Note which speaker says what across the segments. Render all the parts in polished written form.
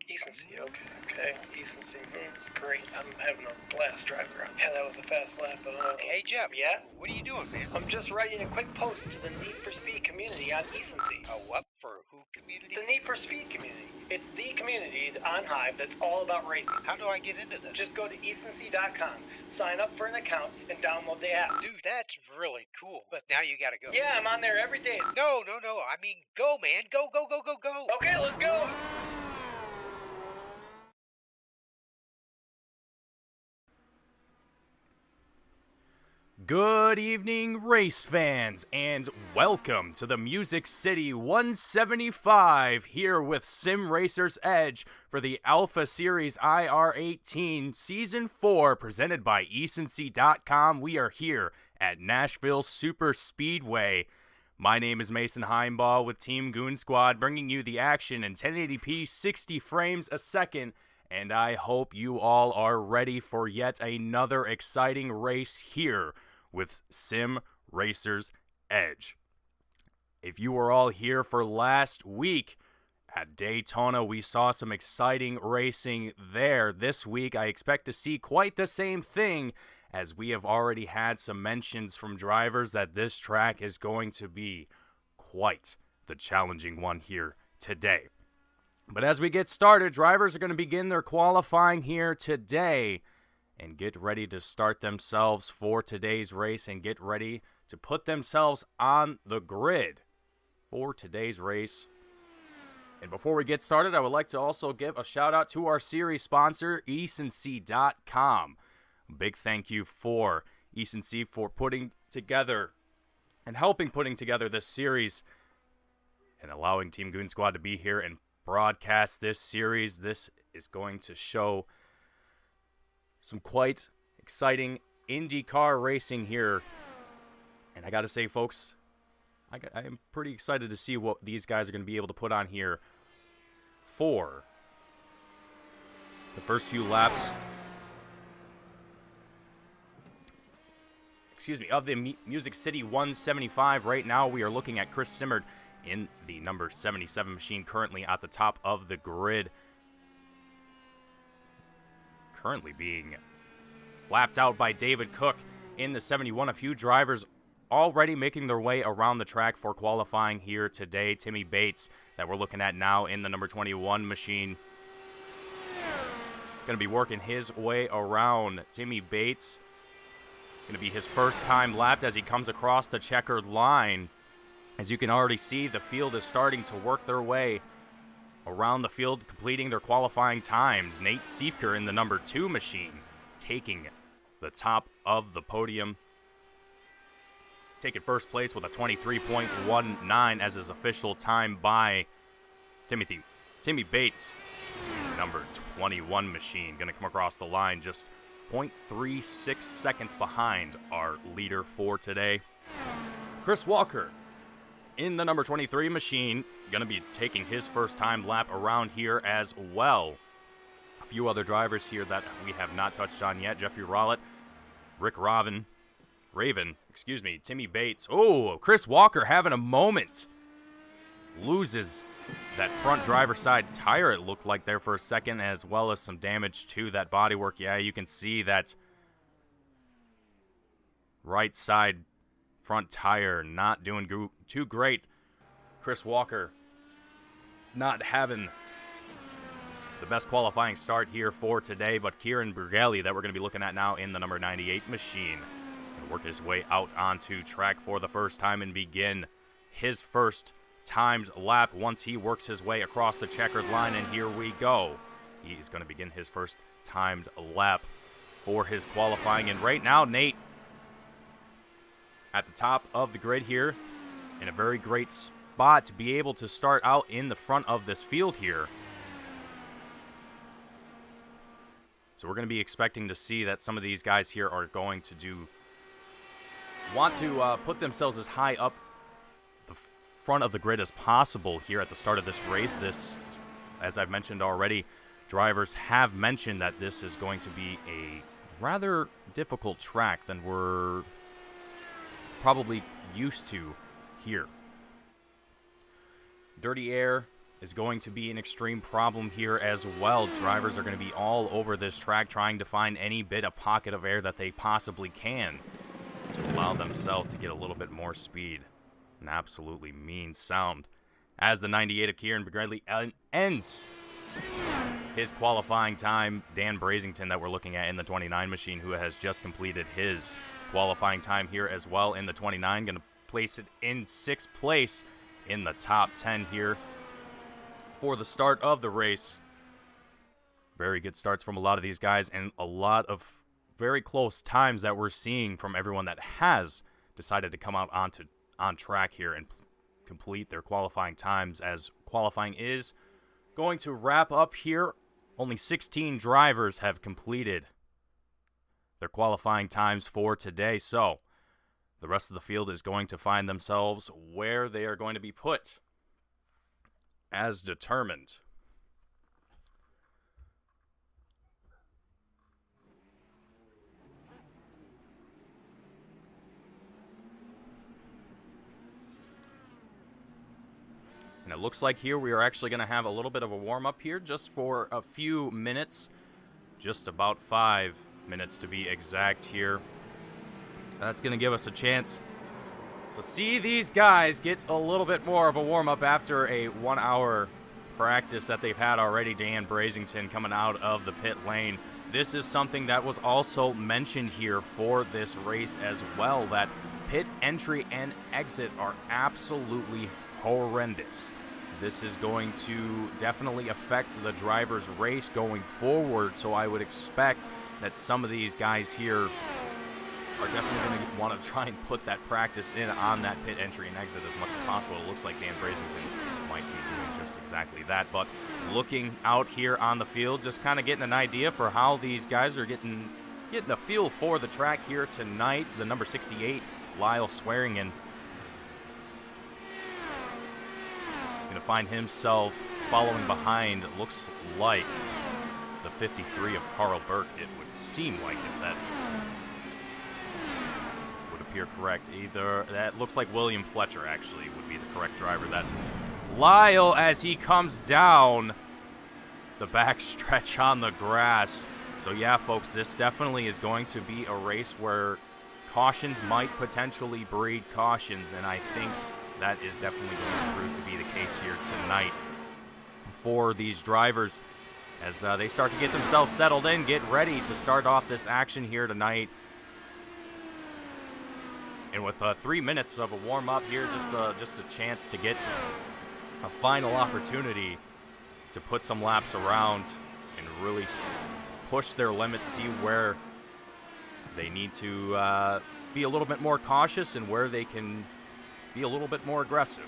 Speaker 1: Decency, okay. Decency, it's great. I'm having a blast driving around. Yeah, that was a fast lap.
Speaker 2: Hey, Jeff.
Speaker 1: Yeah?
Speaker 2: What are you doing, man?
Speaker 1: I'm just writing a quick post to the Need for Speed community on decency.
Speaker 2: A what for who community?
Speaker 1: The Need for Speed community. It's the community on Hive that's all about racing.
Speaker 2: How do I get into this?
Speaker 1: Just go to decency.com, sign up for an account, and download the app.
Speaker 2: Dude, that's really cool. But now you gotta go.
Speaker 1: Yeah, I'm on there every day.
Speaker 2: No. I mean, go, man. Go.
Speaker 1: Okay, let's go.
Speaker 3: Good evening, race fans, and welcome to the Music City 175 here with Sim Racer's Edge for the Alpha Series IR-18 Season 4 presented by Ecency.com. We are here at Nashville Super Speedway. My name is Mason Heimbaugh with Team Goon Squad, bringing you the action in 1080p 60 frames a second, and I hope you all are ready for yet another exciting race here with Sim Racer's Edge. If you were all here for last week at Daytona, we saw some exciting racing there. This week, I expect to see quite the same thing, as we have already had some mentions from drivers that this track is going to be quite the challenging one here today. But as we get started, drivers are going to begin their qualifying here today and get ready to start themselves for today's race and get ready to put themselves on the grid for today's race. And before we get started, I would like to also give a shout out to our series sponsor, Ecency.com. Big thank you for Ecency for putting together and helping putting together this series and allowing Team Goon Squad to be here and broadcast this series. This is going to show some quite exciting IndyCar racing here. And I got to say, folks, I am pretty excited to see what these guys are going to be able to put on here for the first few laps of the Music City 175. Right now, we are looking at Chris Simmerd in the number 77 machine, currently at the top of the grid. Currently being lapped out by David Cook in the 71. A few drivers already making their way around the track for qualifying here today. Timmy Bates, that we're looking at now in the number 21 machine, going to be working his way around. Timmy Bates, going to be his first time lapped as he comes across the checkered line. As you can already see, the field is starting to work their way around the field, completing their qualifying times. Nate Siefker in the number 2 machine, taking the top of the podium, taking first place with a 23.19 as his official time by Timmy Bates, number 21 machine. Going to come across the line just 0.36 seconds behind our leader for today. Chris Walker in the number 23 machine, going to be taking his first time lap around here as well. A few other drivers here that we have not touched on yet. Jeffrey Rowlett, Rick Raven, Timmy Bates. Oh, Chris Walker having a moment. Loses that front driver's side tire, it looked like there for a second, as well as some damage to that bodywork. Yeah, you can see that right side front tire not doing too great. Chris Walker not having the best qualifying start here for today, but Kieran Brugelli, that we're going to be looking at now in the number 98 machine, going to work his way out onto track for the first time and begin his first times lap once he works his way across the checkered line. And here we go. He's going to begin his first timed lap for his qualifying. And right now, Nate at the top of the grid here, in a very great spot to be able to start out in the front of this field here. So we're going to be expecting to see that some of these guys here are going to want to put themselves as high up the front of the grid as possible here at the start of this race. This, as I've mentioned already, drivers have mentioned that this is going to be a rather difficult track than we're probably used to here. Dirty air is going to be an extreme problem here as well. Drivers are going to be all over this track trying to find any bit of pocket of air that they possibly can to allow themselves to get a little bit more speed. An absolutely mean sound. As the 98 of Kieran Begredley ends his qualifying time, Dan Brazington that we're looking at in the 29 machine, who has just completed his qualifying time here as well in the 29, going to place it in 6th place in the top 10 here for the start of the race. Very good starts from a lot of these guys, and a lot of very close times that we're seeing from everyone that has decided to come out on track here and complete their qualifying times, as qualifying is going to wrap up here. Only 16 drivers have completed their qualifying times for today, so the rest of the field is going to find themselves where they are going to be put as determined. And it looks like here we are actually going to have a little bit of a warm-up here just for a few minutes. Just about 5 minutes to be exact here. That's going to give us a chance to see these guys get a little bit more of a warm-up after a 1-hour practice that they've had already. Dan Brazington coming out of the pit lane. This is something that was also mentioned here for this race as well, that pit entry and exit are absolutely horrendous. This is going to definitely affect the driver's race going forward, so I would expect that some of these guys here are definitely going to want to try and put that practice in on that pit entry and exit as much as possible. It looks like Dan Brazington might be doing just exactly that, but looking out here on the field, just kind of getting an idea for how these guys are getting a feel for the track here tonight. The number 68, Lyle Swearingen, going to find himself following behind, it looks like, the 53 of Carl Burke. It would seem like, if that would appear correct. Either that looks like William Fletcher actually would be the correct driver. That Lyle, as he comes down the backstretch on the grass. So yeah, folks, this definitely is going to be a race where cautions might potentially breed cautions, and I think that is definitely going to prove to be the case here tonight for these drivers as they start to get themselves settled in, get ready to start off this action here tonight. And with 3 minutes of a warm-up here, just a chance to get a final opportunity to put some laps around and really push their limits, see where they need to be a little bit more cautious and where they can be a little bit more aggressive.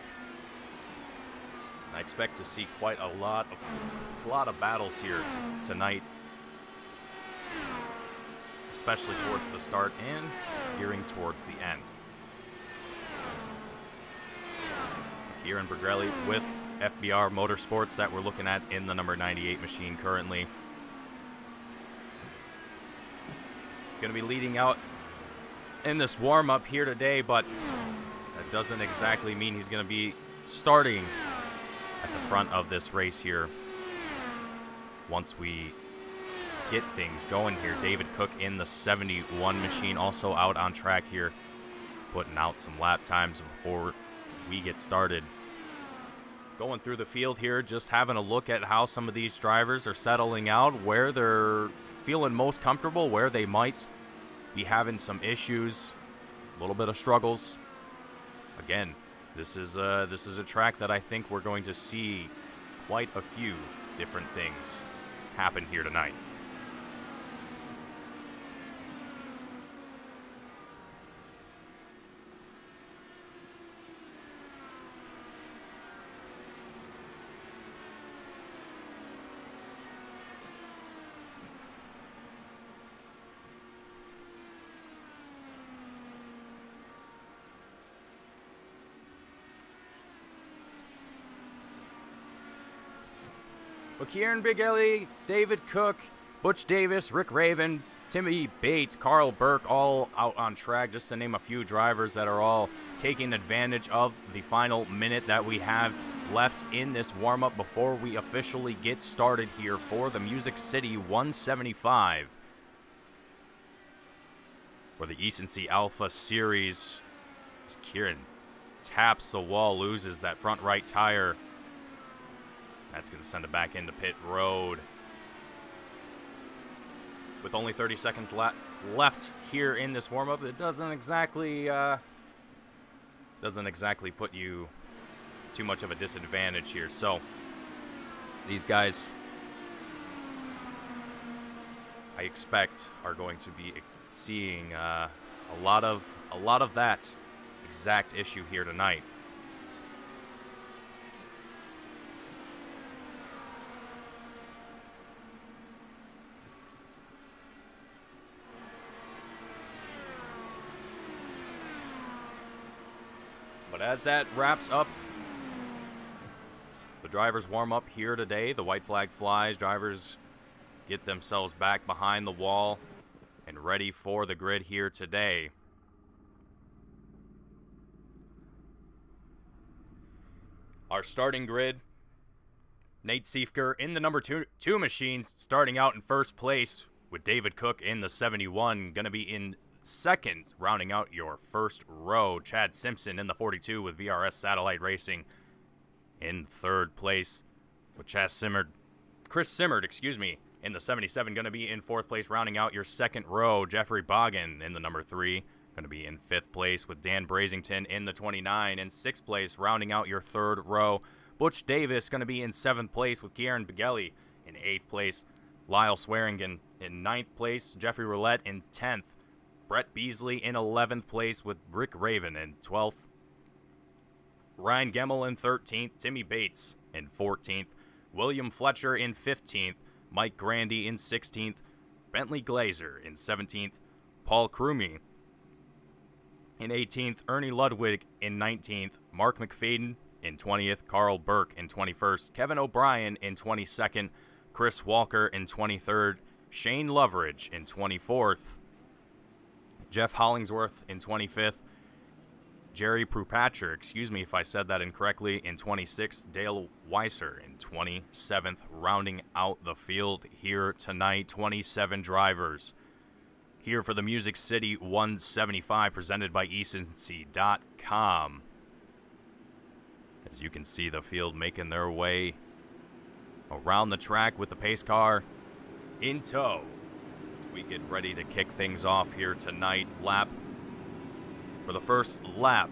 Speaker 3: And I expect to see quite a lot of battles here tonight, especially towards the start and gearing towards the end. Kieran Begredley with FBR Motorsports that we're looking at in the number 98 machine currently. Going to be leading out in this warm-up here today, but that doesn't exactly mean he's going to be starting at the front of this race here once we get things going here. David Cook in the 71 machine also out on track here, putting out some lap times before we get started. Going through the field here, just having a look at how some of these drivers are settling out, where they're feeling most comfortable, where they might be having some issues, a little bit of struggles. Again, this is a track that I think we're going to see quite a few different things happen here tonight. Kieran Begredley, David Cook, Butch Davis, Rick Raven, Timmy Bates, Carl Burke, all out on track, just to name a few drivers that are all taking advantage of the final minute that we have left in this warm-up before we officially get started here for the Music City 175. For the Easton Alpha Series, as Kieran taps the wall, loses that front right tire. That's going to send it back into pit road. With only 30 seconds left here in this warm-up, it doesn't exactly put you too much of a disadvantage here. So these guys, I expect, are going to be seeing a lot of that exact issue here tonight. But as that wraps up the drivers warm up here today, the white flag flies, drivers get themselves back behind the wall and ready for the grid here today. Our starting grid, Nate Siefker in the number two machine, starting out in first place with David Cook in the 71, going to be in second, rounding out your first row. Chad Simpson in the 42 with VRS Satellite Racing in third place with Chris Simmerd, in the 77, going to be in fourth place, rounding out your second row. Jeffrey Boggin in the number 3, going to be in fifth place with Dan Brazington in the 29. In sixth place, rounding out your third row. Butch Davis going to be in seventh place with Kieran Begelli in eighth place. Lyle Swearingen in ninth place. Jeffrey Roulette in 10th. Brett Beasley in 11th place with Rick Raven in 12th. Ryan Gemmel in 13th. Timmy Bates in 14th. William Fletcher in 15th. Mike Grandy in 16th. Bentley Glazer in 17th. Paul Crumey in 18th. Ernie Ludwig in 19th. Mark McFadden in 20th. Carl Burke in 21st. Kevin O'Brien in 22nd. Chris Walker in 23rd. Shane Loveridge in 24th. Jeff Hollingsworth in 25th. Jerry Prupatcher, excuse me if I said that incorrectly, in 26th. Dale Weiser in 27th. Rounding out the field here tonight, 27 drivers here for the Music City 175, presented by ecency.com. As you can see, the field making their way around the track with the pace car in tow. As we get ready to kick things off here tonight, for the first lap.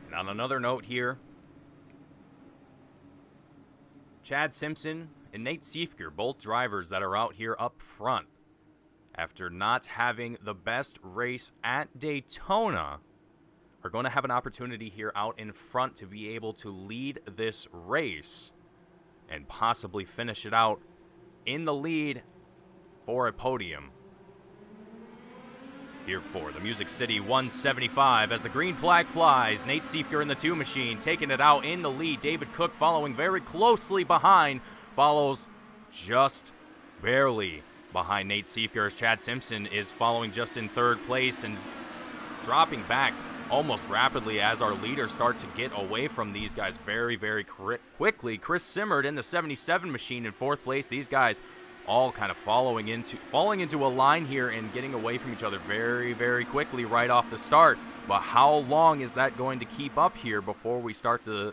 Speaker 3: And on another note here, Chad Simpson and Nate Siefker, both drivers that are out here up front, after not having the best race at Daytona, are going to have an opportunity here out in front to be able to lead this race and possibly finish it out in the lead for a podium. Here for the Music City 175, as the green flag flies, Nate Siefker in the 2 machine, taking it out in the lead. David Cook following very closely behind, follows just barely behind Nate Siefker, as Chad Simpson is following just in third place and dropping back almost rapidly as our leaders start to get away from these guys very, very quickly. Chris Simmerd in the 77 machine in fourth place. These guys all kind of falling into a line here and getting away from each other very, very quickly right off the start. But how long is that going to keep up here before we start to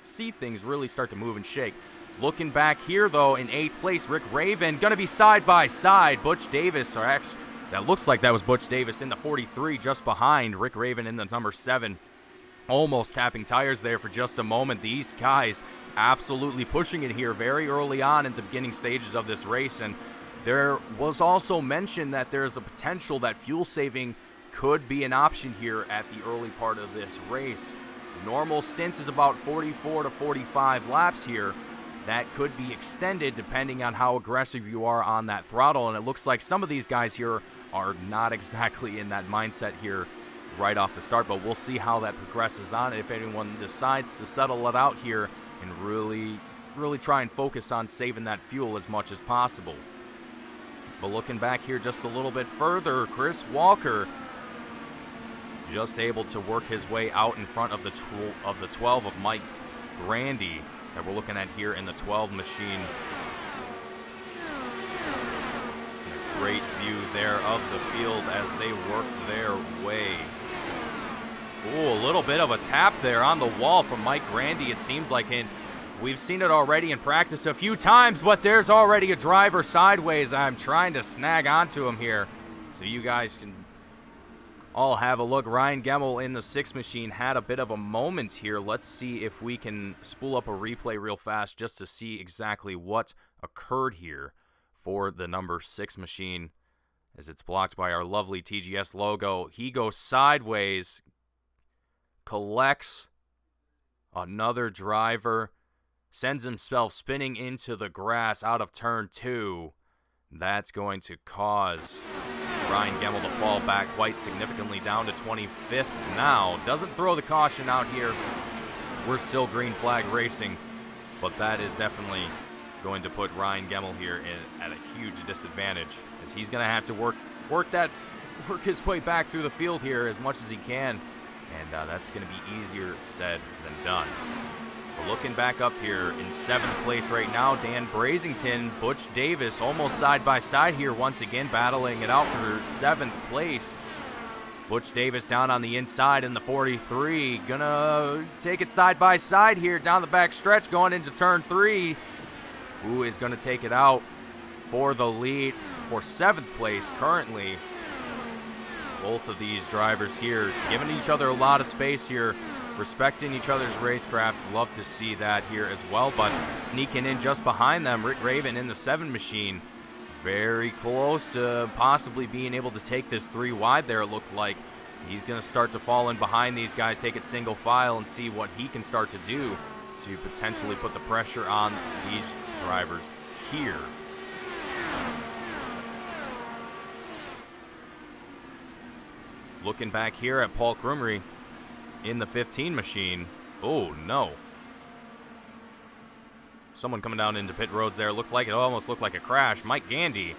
Speaker 3: see things really start to move and shake? Looking back here, though, in 8th place, Rick Raven, going to be side by side. Butch Davis, or actually, that looks like that was Butch Davis in the 43, just behind Rick Raven in the number 7. Almost tapping tires there for just a moment. These guys absolutely pushing it here very early on in the beginning stages of this race. And there was also mention that there's a potential that fuel saving could be an option here at the early part of this race. Normal stints is about 44 to 45 laps here. That could be extended depending on how aggressive you are on that throttle. And it looks like some of these guys here are not exactly in that mindset here right off the start, but we'll see how that progresses on. If anyone decides to settle it out here and really try and focus on saving that fuel as much as possible. But looking back here just a little bit further, Chris Walker just able to work his way out in front of the 12 of Mike Grandy that we're looking at here in the 12 machine. A great view there of the field as they work their way. Ooh, a little bit of a tap there on the wall from Mike Grandy, it seems like. And we've seen it already in practice a few times, but there's already a driver sideways. I'm trying to snag onto him here so you guys can all have a look. Ryan Gemmel in the 6 machine had a bit of a moment here. Let's see if we can spool up a replay real fast just to see exactly what occurred here for the number 6 machine as it's blocked by our lovely TGS logo. He goes sideways, collects another driver, sends himself spinning into the grass out of turn 2. That's going to cause Ryan Gemmel to fall back quite significantly down to 25th now. Doesn't throw the caution out here. We're still green flag racing, but that is definitely going to put Ryan Gemmel here at a huge disadvantage as he's going to have to work his way back through the field here as much as he can, and that's going to be easier said than done. But looking back up here in 7th place right now, Dan Brazington, Butch Davis almost side by side here once again, battling it out for 7th place. Butch Davis down on the inside in the 43, gonna take it side by side here down the back stretch going into turn 3. Who is gonna take it out for the lead for 7th place currently? Both of these drivers here giving each other a lot of space here, respecting each other's racecraft. Love to see that here as well, but sneaking in just behind them, Rick Raven in the 7 machine. Very close to possibly being able to take this 3 wide there, it looked like. He's going to start to fall in behind these guys, take it single file, and see what he can start to do to potentially put the pressure on these drivers here. Looking back here at Paul Krumrie in the 15 machine. Oh, no. Someone coming down into pit roads there. It almost looked like a crash. Mike Grandy,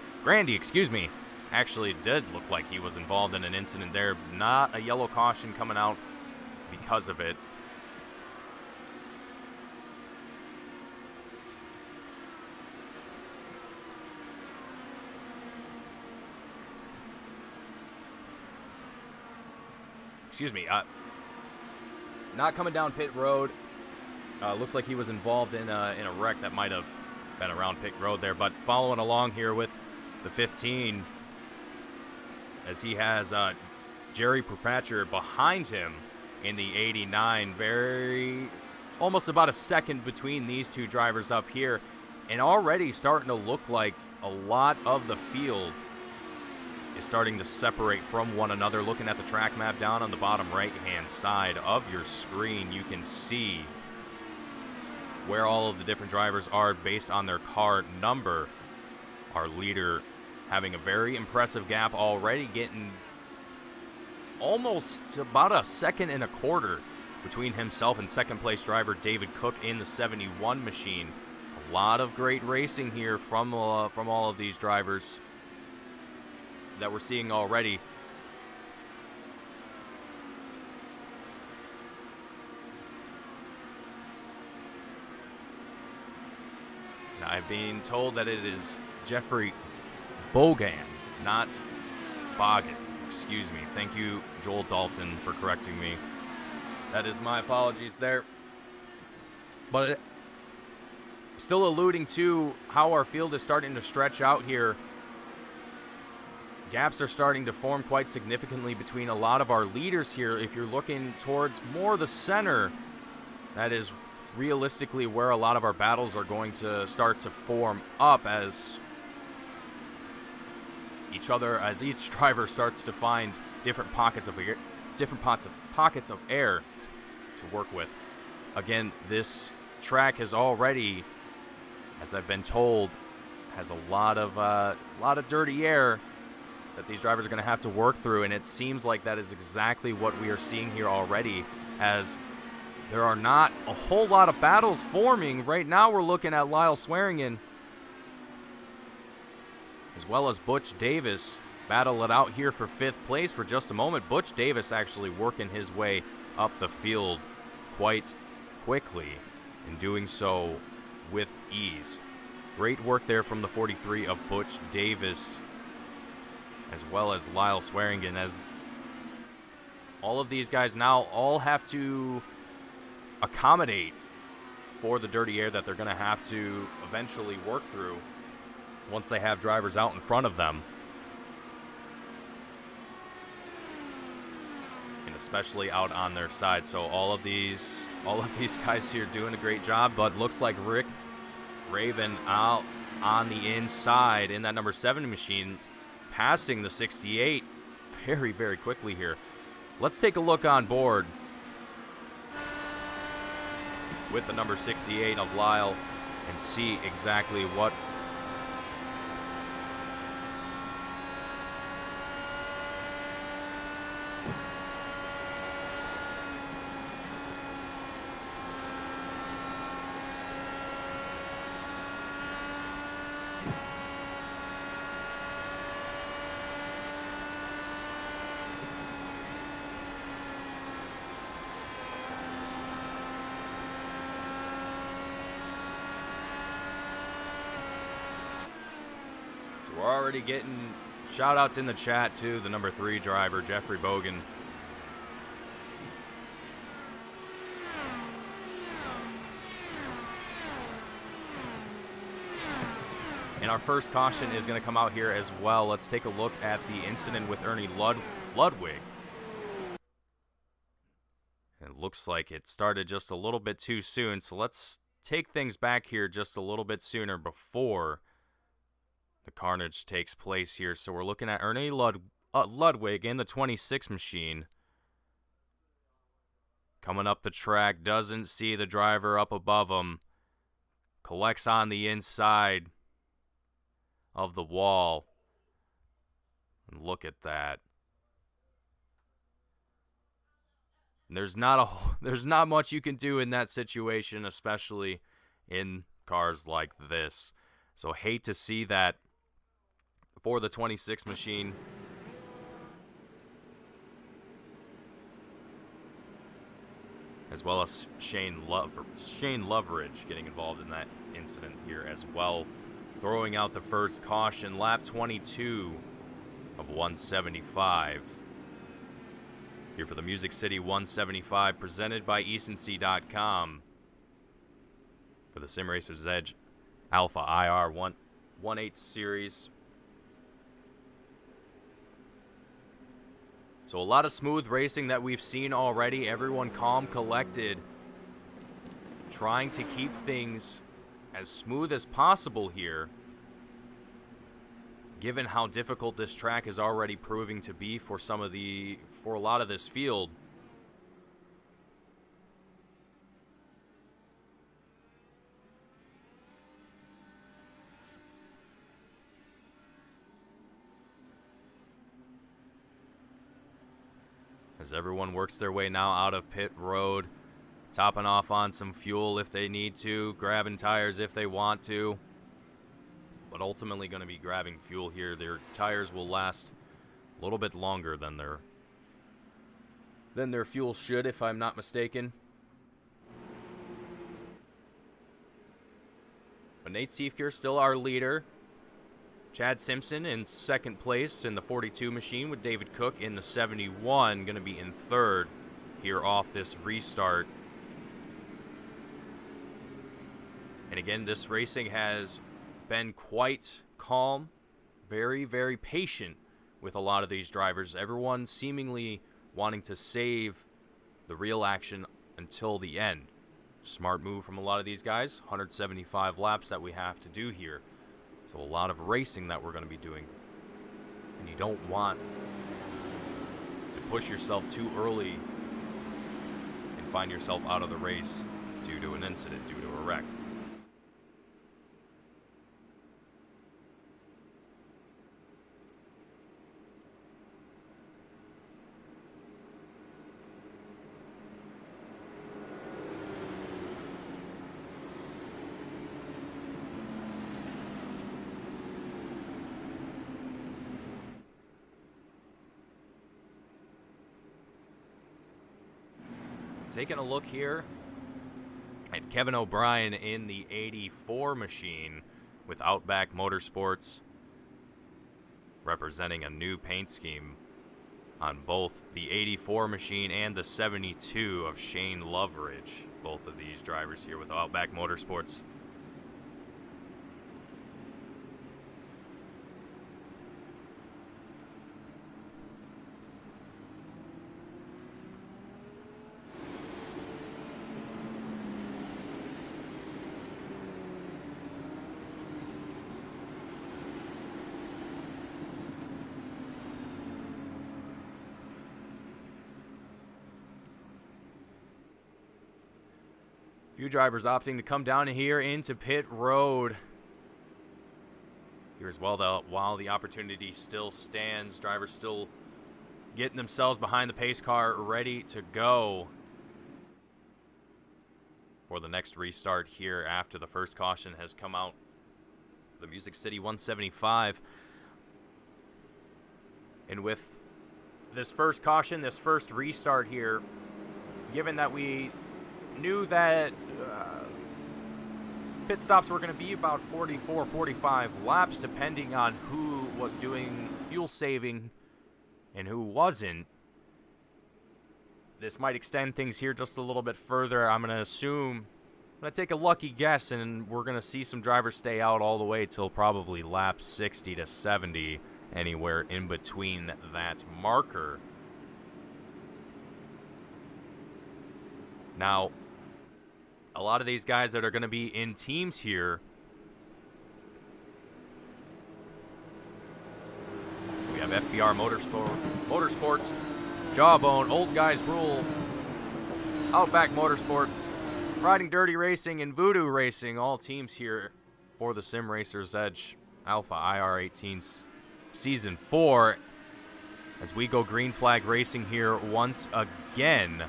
Speaker 3: excuse me, actually did look like he was involved in an incident there. Not a yellow caution coming out because of it. Excuse me, not coming down pit road. Looks like he was involved in a wreck that might have been around pit road there, but following along here with the 15 as he has Jerry Perpatcher behind him in the 89. Almost about a second between these two drivers up here, and already starting to look like a lot of the field is starting to separate from one another. Looking at the track map down on the bottom right-hand side of your screen, you can see where all of the different drivers are based on their car number. Our leader having a very impressive gap already, getting almost about a second and a quarter between himself and second place driver David Cook in the 71 machine. A lot of great racing here from all of these drivers that we're seeing already. Now, I've been told that it is Jeffrey Bogan, not Bogan. Excuse me. Thank you, Joel Dalton, for correcting me. That is my apologies there. But still alluding to how our field is starting to stretch out here. Gaps are starting to form quite significantly between a lot of our leaders here. If you're looking towards more the center, that is realistically where a lot of our battles are going to start to form up as each driver starts to find different pockets of air to work with. Again, this track has already, as I've been told, has a lot of dirty air that these drivers are going to have to work through, and it seems like that is exactly what we are seeing here already, as there are not a whole lot of battles forming. Right now we're looking at Lyle Swearingen as well as Butch Davis battle it out here for 5th place for just a moment. Butch Davis actually working his way up the field quite quickly and doing so with ease. Great work there from the 43 of Butch Davis, as well as Lyle Swearingen, as all of these guys now all have to accommodate for the dirty air that they're going to have to eventually work through once they have drivers out in front of them. And especially out on their side. So all of these guys here doing a great job, but looks like Rick Raven out on the inside in that number 7 machine, passing the 68 very, very quickly here. Let's take a look on board with the number 68 of Lyle and see exactly what we're already getting shout outs in the chat to the number 3 driver, Jeffrey Bogan. And our first caution is going to come out here as well. Let's take a look at the incident with Ernie Ludwig. It looks like it started just a little bit too soon, so let's take things back here just a little bit sooner before the carnage takes place here. So we're looking at Ernie Ludwig in the 26 machine. Coming up the track, doesn't see the driver up above him. Collects on the inside of the wall. And look at that. And there's not much you can do in that situation, especially in cars like this. So hate to see that for the 26 machine. As well as Shane Loveridge getting involved in that incident here as well. Throwing out the first caution, lap 22 of 175. Here for the Music City 175, presented by EasonC.com. For the Sim Racers Edge Alpha IR-18 series. So a lot of smooth racing that we've seen already. Everyone calm, collected. Trying to keep things as smooth as possible here, given how difficult this track is already proving to be for a lot of this field. As everyone works their way now out of pit road, topping off on some fuel if they need to, grabbing tires if they want to, but ultimately going to be grabbing fuel here. Their tires will last a little bit longer than their fuel should, if I'm not mistaken. But Nate Siefker still our leader. Chad Simpson in second place in the 42 machine, with David Cook in the 71, going to be in third here off this restart. And again, this racing has been quite calm, very, very patient with a lot of these drivers. Everyone seemingly wanting to save the real action until the end. Smart move from a lot of these guys. 175 laps that we have to do here. So a lot of racing that we're going to be doing. And you don't want to push yourself too early and find yourself out of the race due to an incident, due to a wreck. taking a look here at Kevin O'Brien in the 84 machine with Outback Motorsports representing a new paint scheme on both the 84 machine and the 72 of Shane Loveridge. Both of these drivers here with Outback Motorsports. Few drivers opting to come down here into pit road. Here as well, while the opportunity still stands, drivers still getting themselves behind the pace car, ready to go for the next restart here after the first caution has come out. The Music City 175. And with this first caution, this first restart here, given that we knew that pit stops were going to be about 44, 45 laps, depending on who was doing fuel saving and who wasn't. This might extend things here just a little bit further. I'm going to take a lucky guess, and we're going to see some drivers stay out all the way till probably lap 60 to 70, anywhere in between that marker. Now, a lot of these guys that are going to be in teams here, we have FBR Motorsports, Jawbone, Old Guys Rule, Outback Motorsports, Riding Dirty Racing, and Voodoo Racing, all teams here for the Sim Racers Edge Alpha IR-18's Season 4, as we go green flag racing here once again.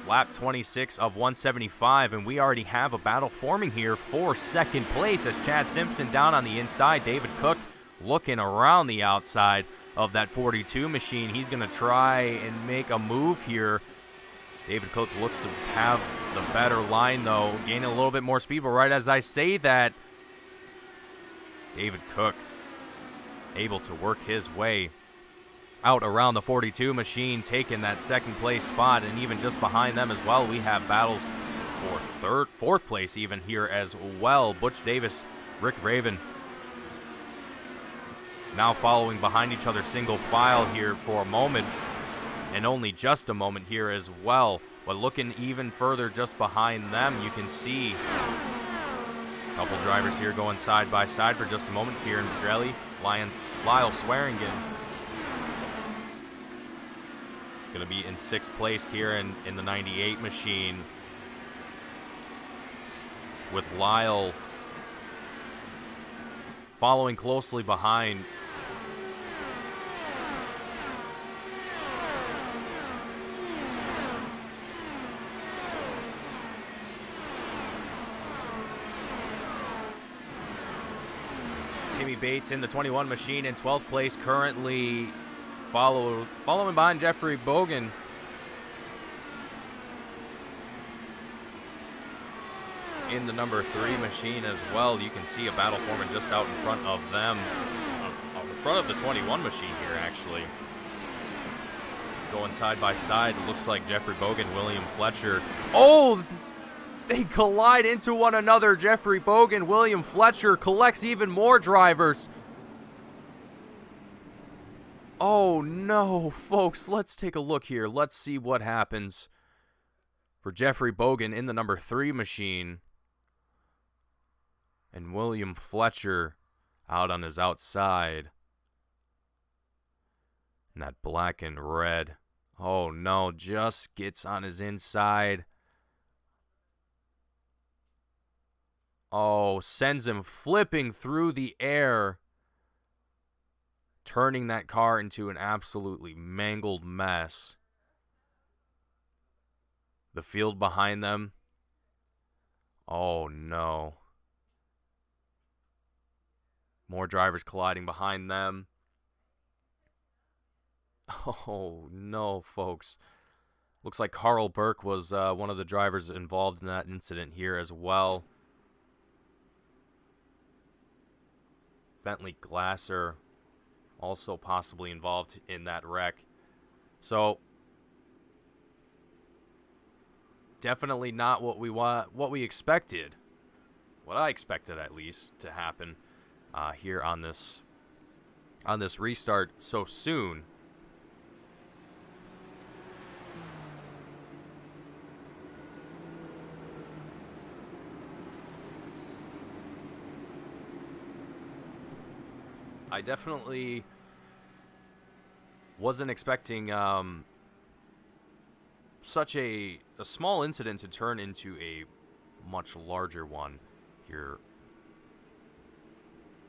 Speaker 3: Lap 26 of 175, and we already have a battle forming here for second place as Chad Simpson down on the inside. David Cook looking around the outside of that 42 machine. He's going to try and make a move here. David Cook looks to have the better line, though, gaining a little bit more speed. But right as I say that, David Cook able to work his way out around the 42 machine, taking that second place spot, and even just behind them as well, we have battles for fourth place even here as well. Butch Davis, Rick Raven now following behind each other single file here for a moment, and only just a moment here as well. But looking even further just behind them, you can see a couple drivers here going side by side for just a moment. Kieran Pegrelli, Lyle Swearingen going to be in sixth place. Kieran in the 98 machine, with Lyle following closely behind. Timmy Bates in the 21 machine in 12th place, currently following behind Jeffrey Bogan. In the number 3 machine as well. You can see a battle forming just out in front of them. In front of the 21 machine here, actually. Going side by side. It looks like Jeffrey Bogan, William Fletcher. Oh! They collide into one another. Jeffrey Bogan, William Fletcher collects even more drivers. Oh no, folks, let's take a look here. Let's see what happens for Jeffrey Bogan in the number 3 machine. And William Fletcher out on his outside. And that black and red. Oh no, just gets on his inside. Oh, sends him flipping through the air, turning that car into an absolutely mangled mess. The field behind them. Oh no. More drivers colliding behind them. Oh no, folks. Looks like Carl Burke was one of the drivers involved in that incident here as well. Bentley Glasser also possibly involved in that wreck. So definitely not what we expected. What I expected, at least, to happen here on this restart so soon. I definitely wasn't expecting such a small incident to turn into a much larger one here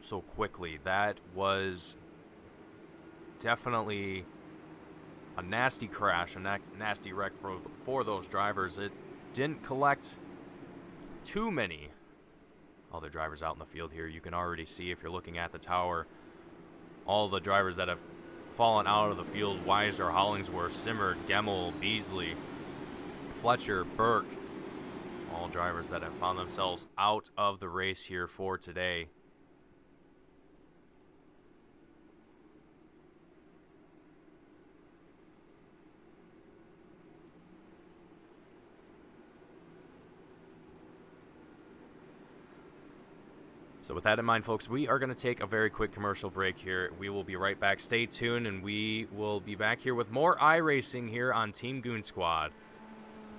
Speaker 3: so quickly. That was definitely a nasty crash, a nasty wreck for those drivers. It didn't collect too many other drivers out in the field here. You can already see, if you're looking at the tower, all the drivers that have fallen out of the field: Weiser, Hollingsworth, Simmer, Gemmel, Beasley, Fletcher, Burke. All drivers that have found themselves out of the race here for today. So with that in mind, folks, we are going to take a very quick commercial break here. We will be right back. Stay tuned, and we will be back here with more iRacing here on Team Goon Squad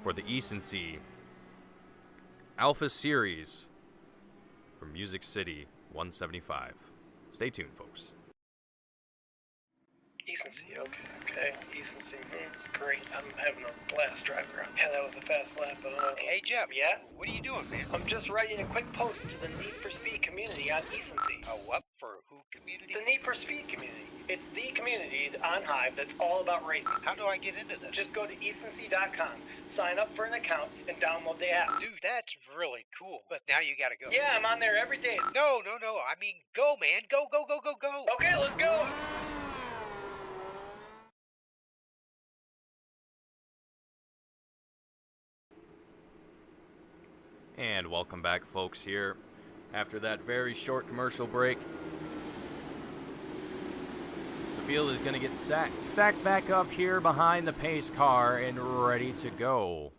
Speaker 3: for the Easton Alpha Series from Music City 175. Stay tuned, folks.
Speaker 1: Easton, okay. Easton, it's great. I'm having a blast driving around. Yeah, that was a fast lap.
Speaker 2: Hey, Jeff.
Speaker 1: Yeah?
Speaker 2: What are you doing, man?
Speaker 1: I'm just writing a quick post to the Need for Speed community on Easton.
Speaker 2: A what for who community?
Speaker 1: The Need for Speed community. It's the community on Hive that's all about racing.
Speaker 2: How do I get into this?
Speaker 1: Just go to eastonc.com, sign up for an account, and download the app.
Speaker 2: Dude, that's really cool. But now you gotta go.
Speaker 1: Yeah, I'm on there every day.
Speaker 2: No. I mean, go, man. Go.
Speaker 1: Okay, let's go.
Speaker 3: And welcome back, folks, here after that very short commercial break. The field is going to get stacked back up here behind the pace car and ready to go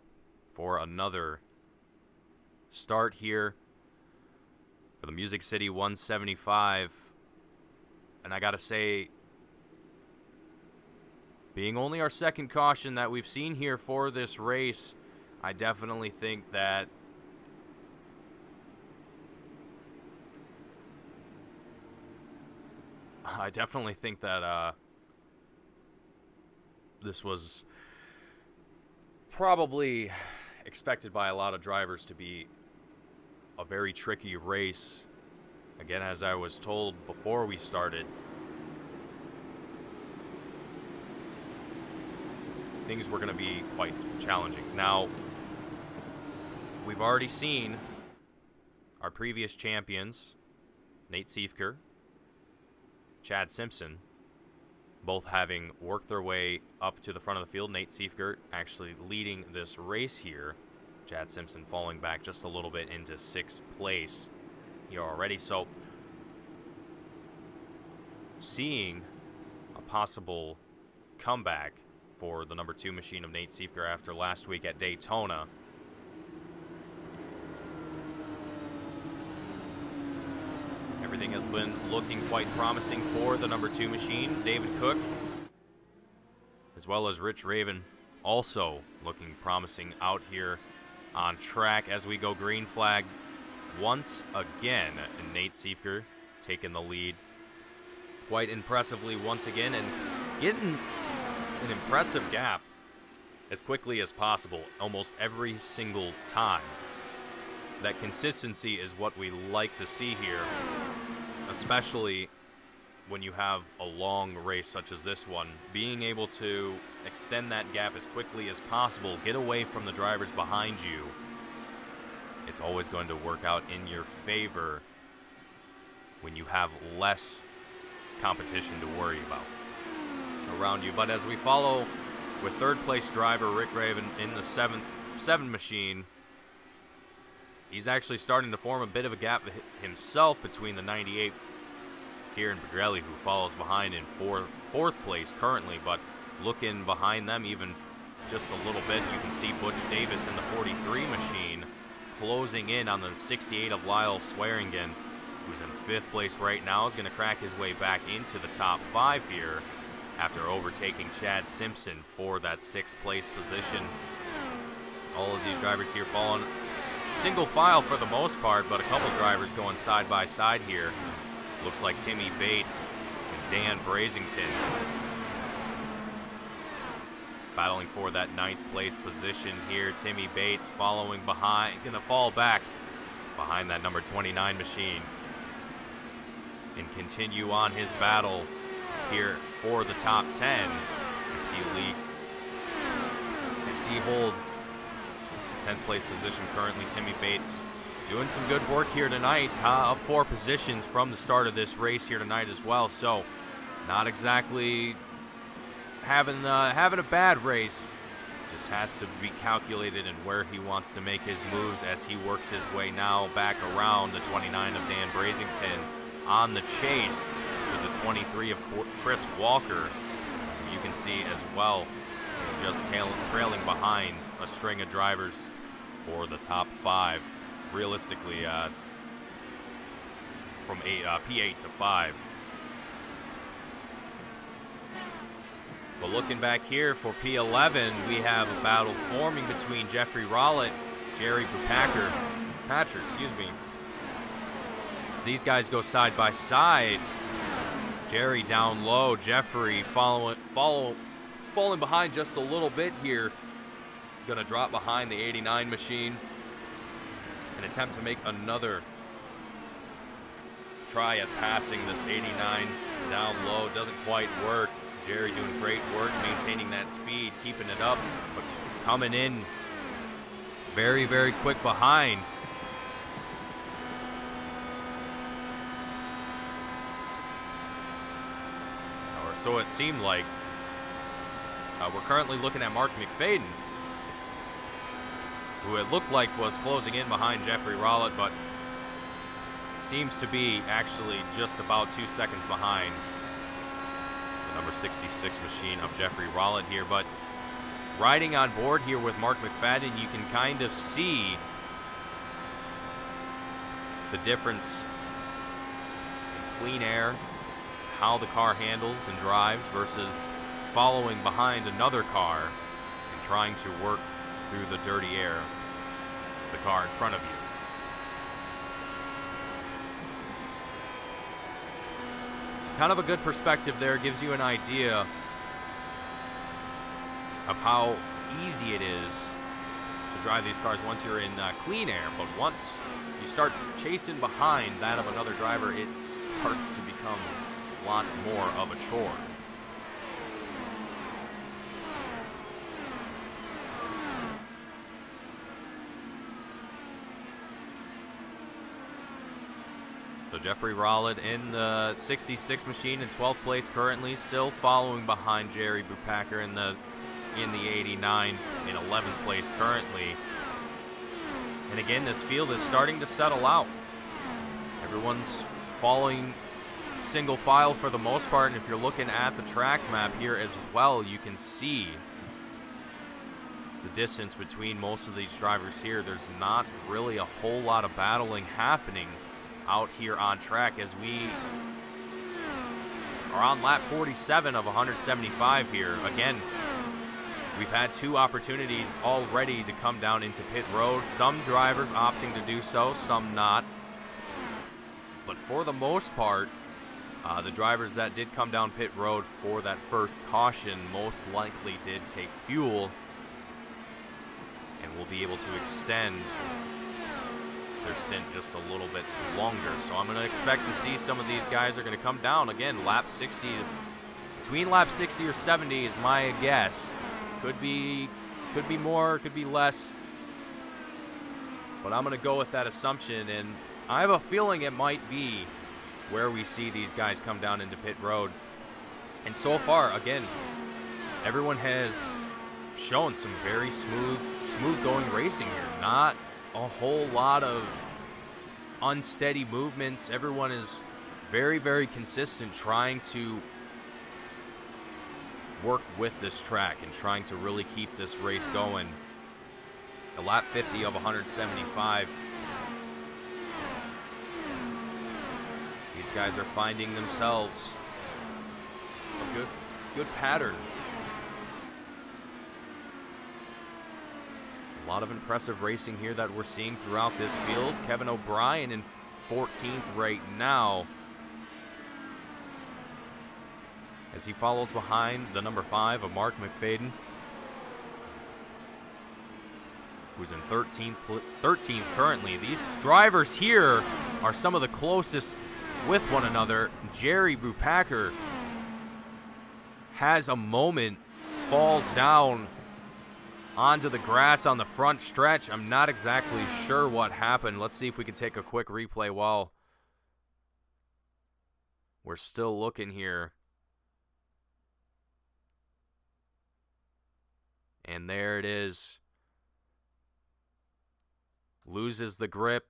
Speaker 3: for another start here for the Music City 175. And I got to say, being only our second caution that we've seen here for this race, I definitely think that this was probably expected by a lot of drivers to be a very tricky race. Again, as I was told before we started, things were going to be quite challenging. Now, we've already seen our previous champions, Nate Siefker, Chad Simpson, both having worked their way up to the front of the field. Nate Siefker actually leading this race here. Chad Simpson falling back just a little bit into 6th place here already. So, seeing a possible comeback for the number 2 machine of Nate Siefker after last week at Daytona. Everything has been looking quite promising for the number 2 machine. David Cook, as well as Rich Raven, also looking promising out here on track as we go green flag once again. And Nate Siefker taking the lead quite impressively once again and getting an impressive gap as quickly as possible almost every single time. That consistency is what we like to see here, especially when you have a long race such as this one. Being able to extend that gap as quickly as possible, get away from the drivers behind you, it's always going to work out in your favor when you have less competition to worry about around you. But as we follow with third-place driver Rick Raven in the 7 machine. He's actually starting to form a bit of a gap himself between the 98 Kieran Pegrelli, who follows behind in fourth place currently, but looking behind them even just a little bit, you can see Butch Davis in the 43 machine closing in on the 68 of Lyle Swearingen, who's in 5th place right now, is going to crack his way back into the top 5 here after overtaking Chad Simpson for that 6th place position. All of these drivers here following single file for the most part, but a couple drivers going side by side here. Looks like Timmy Bates and Dan Brazington battling for that 9th place position here. Timmy Bates following behind, gonna fall back behind that number 29 machine and continue on his battle here for the top 10 as he holds 10th place position currently. Timmy Bates doing some good work here tonight, up 4 positions from the start of this race here tonight as well. So not exactly having a bad race. Just has to be calculated in where he wants to make his moves as he works his way now back around the 29 of Dan Brazington on the chase to the 23 of Chris Walker, who you can see as well is just trailing behind a string of drivers for the top 5. Realistically, from P8 to 5. But looking back here for P11, we have a battle forming between Jeffrey Rollett, Jerry Patrick, As these guys go side by side, Jerry down low, Jeffrey falling behind just a little bit here. Gonna drop behind the 89 machine and attempt to make another try at passing this 89 down low. Doesn't quite work. Jerry doing great work maintaining that speed, keeping it up, but coming in very, very quick behind. Or so it seemed like. We're currently looking at Mark McFadden, who it looked like was closing in behind Jeffrey Rollett, but seems to be actually just about 2 seconds behind the number 66 machine of Jeffrey Rollett here. But riding on board here with Mark McFadden, you can kind of see the difference in clean air, how the car handles and drives versus following behind another car and trying to work through the dirty air of the car in front of you. Kind of a good perspective there, gives you an idea of how easy it is to drive these cars once you're in clean air, but once you start chasing behind that of another driver, it starts to become a lot more of a chore. So Jeffrey Rollett in the 66 machine in 12th place currently, still following behind Jerry Bupacker in the 89 in 11th place currently. And again, this field is starting to settle out. Everyone's following single file for the most part, and if you're looking at the track map here as well, you can see the distance between most of these drivers here. There's not really a whole lot of battling happening out here on track as we are on lap 47 of 175 here. Again, we've had 2 opportunities already to come down into pit road. Some drivers opting to do so, some not. But for the most part, the drivers that did come down pit road for that first caution most likely did take fuel and will be able to extend their stint just a little bit longer. So I'm going to expect to see some of these guys are going to come down again. Lap 60, between lap 60 or 70 is my guess. Could be more, could be less, but I'm going to go with that assumption, and I have a feeling it might be where we see these guys come down into pit road. And so far, again, everyone has showing some very smooth going racing here. Not a whole lot of unsteady movements. Everyone is very, very consistent, trying to work with this track and trying to really keep this race going. A lap 50 of 175. These guys are finding themselves a good pattern. A lot of impressive racing here that we're seeing throughout this field. Kevin O'Brien in 14th right now, as he follows behind the number 5 of Mark McFadden, who's in 13th currently. These drivers here are some of the closest with one another. Jerry Brupacker has a moment, falls down onto the grass on the front stretch. I'm not exactly sure what happened. Let's see if we can take a quick replay while we're still looking here. And there it is. Loses the grip.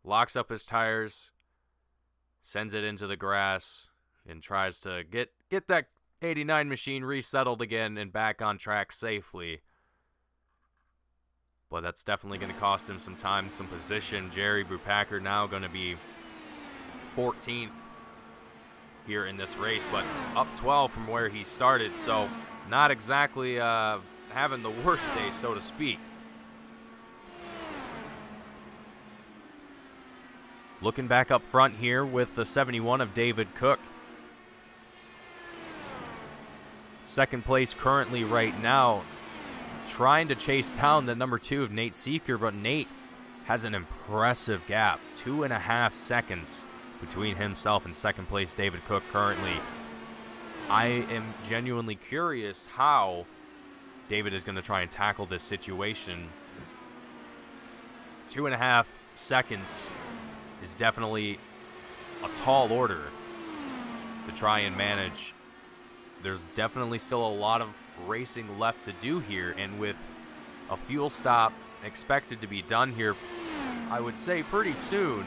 Speaker 3: Locks up his tires. Sends it into the grass. And tries to get that 89 machine resettled again and back on track safely. But that's definitely going to cost him some time, some position. Jerry Brupacker now going to be 14th here in this race, but up 12 from where he started. So not exactly having the worst day, so to speak. Looking back up front here with the 71 of David Cook. Second place currently right now, trying to chase down the number 2 of Nate Seeker, but Nate has an impressive gap, 2.5 seconds between himself and second place David Cook currently. I am genuinely curious how David is going to try and tackle this situation. 2.5 seconds is definitely a tall order to try and manage. There's definitely still a lot of racing left to do here, and with a fuel stop expected to be done here, I would say pretty soon,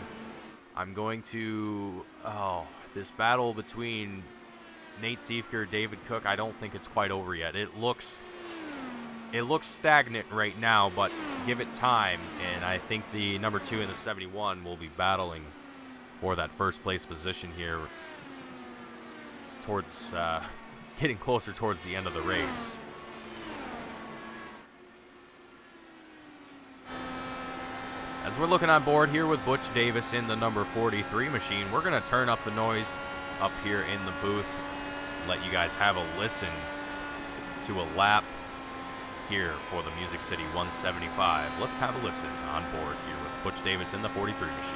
Speaker 3: I'm going to, this battle between Nate Seeker, David Cook, I don't think it's quite over yet. It looks stagnant right now, but give it time, and I think the number 2 and the 71 will be battling for that first place position here towards getting closer towards the end of the race. As we're looking on board here with Butch Davis in the number 43 machine, we're going to turn up the noise up here in the booth, let you guys have a listen to a lap here for the Music City 175. Let's have a listen on board here with Butch Davis in the 43 machine.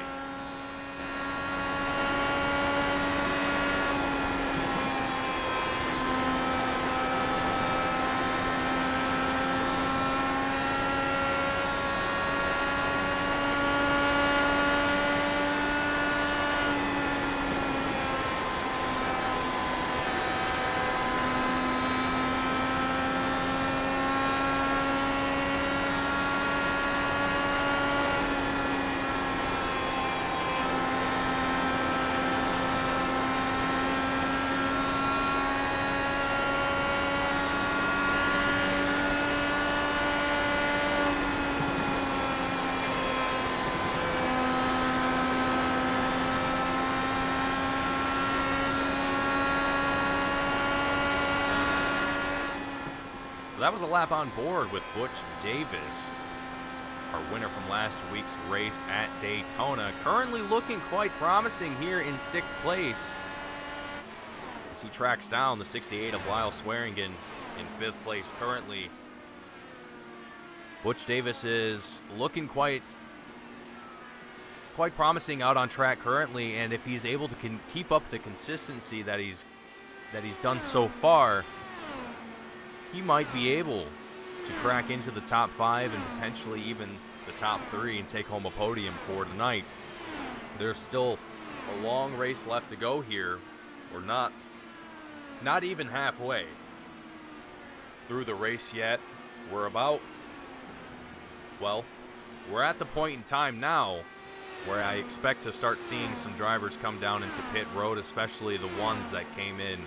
Speaker 3: That was a lap on board with Butch Davis, our winner from last week's race at Daytona. Currently looking quite promising here in 6th place, as he tracks down the 68 of Lyle Swearingen in 5th place currently. Butch Davis is looking quite promising out on track currently, and if he's able to keep up the consistency that he's done so far, he might be able to crack into the top 5 and potentially even the top 3 and take home a podium for tonight. There's still a long race left to go here. We're not even halfway. through the race yet. We're at the point in time now where I expect to start seeing some drivers come down into pit road, especially the ones that came in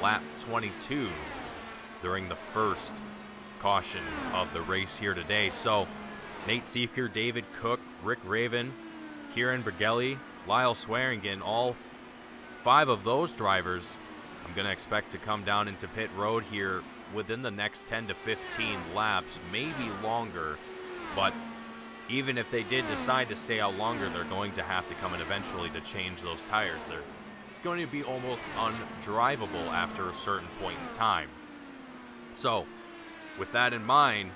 Speaker 3: lap 22 during the first caution of the race here today. So Nate Siefker, David Cook, Rick Raven, Kieran Bergelli, Lyle Swearingen, all 5 of those drivers I'm going to expect to come down into pit road here within the next 10 to 15 laps, maybe longer. But even if they did decide to stay out longer, they're going to have to come in eventually to change those tires. It's going to be almost undrivable after a certain point in time. So, with that in mind,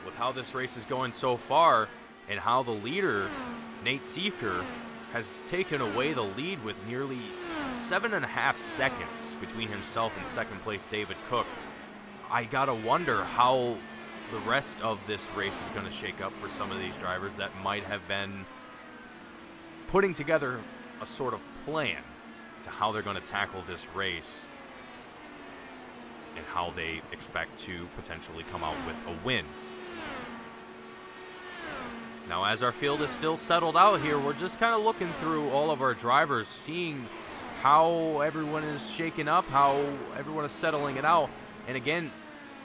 Speaker 3: with how this race is going so far and how the leader, Nate Siefker, has taken away the lead with nearly 7.5 seconds between himself and second place David Cook, I gotta wonder how the rest of this race is going to shake up for some of these drivers that might have been putting together a sort of plan to how they're going to tackle this race and how they expect to potentially come out with a win. Now, as our field is still settled out here, we're just kind of looking through all of our drivers, seeing how everyone is shaking up, how everyone is settling it out. And again,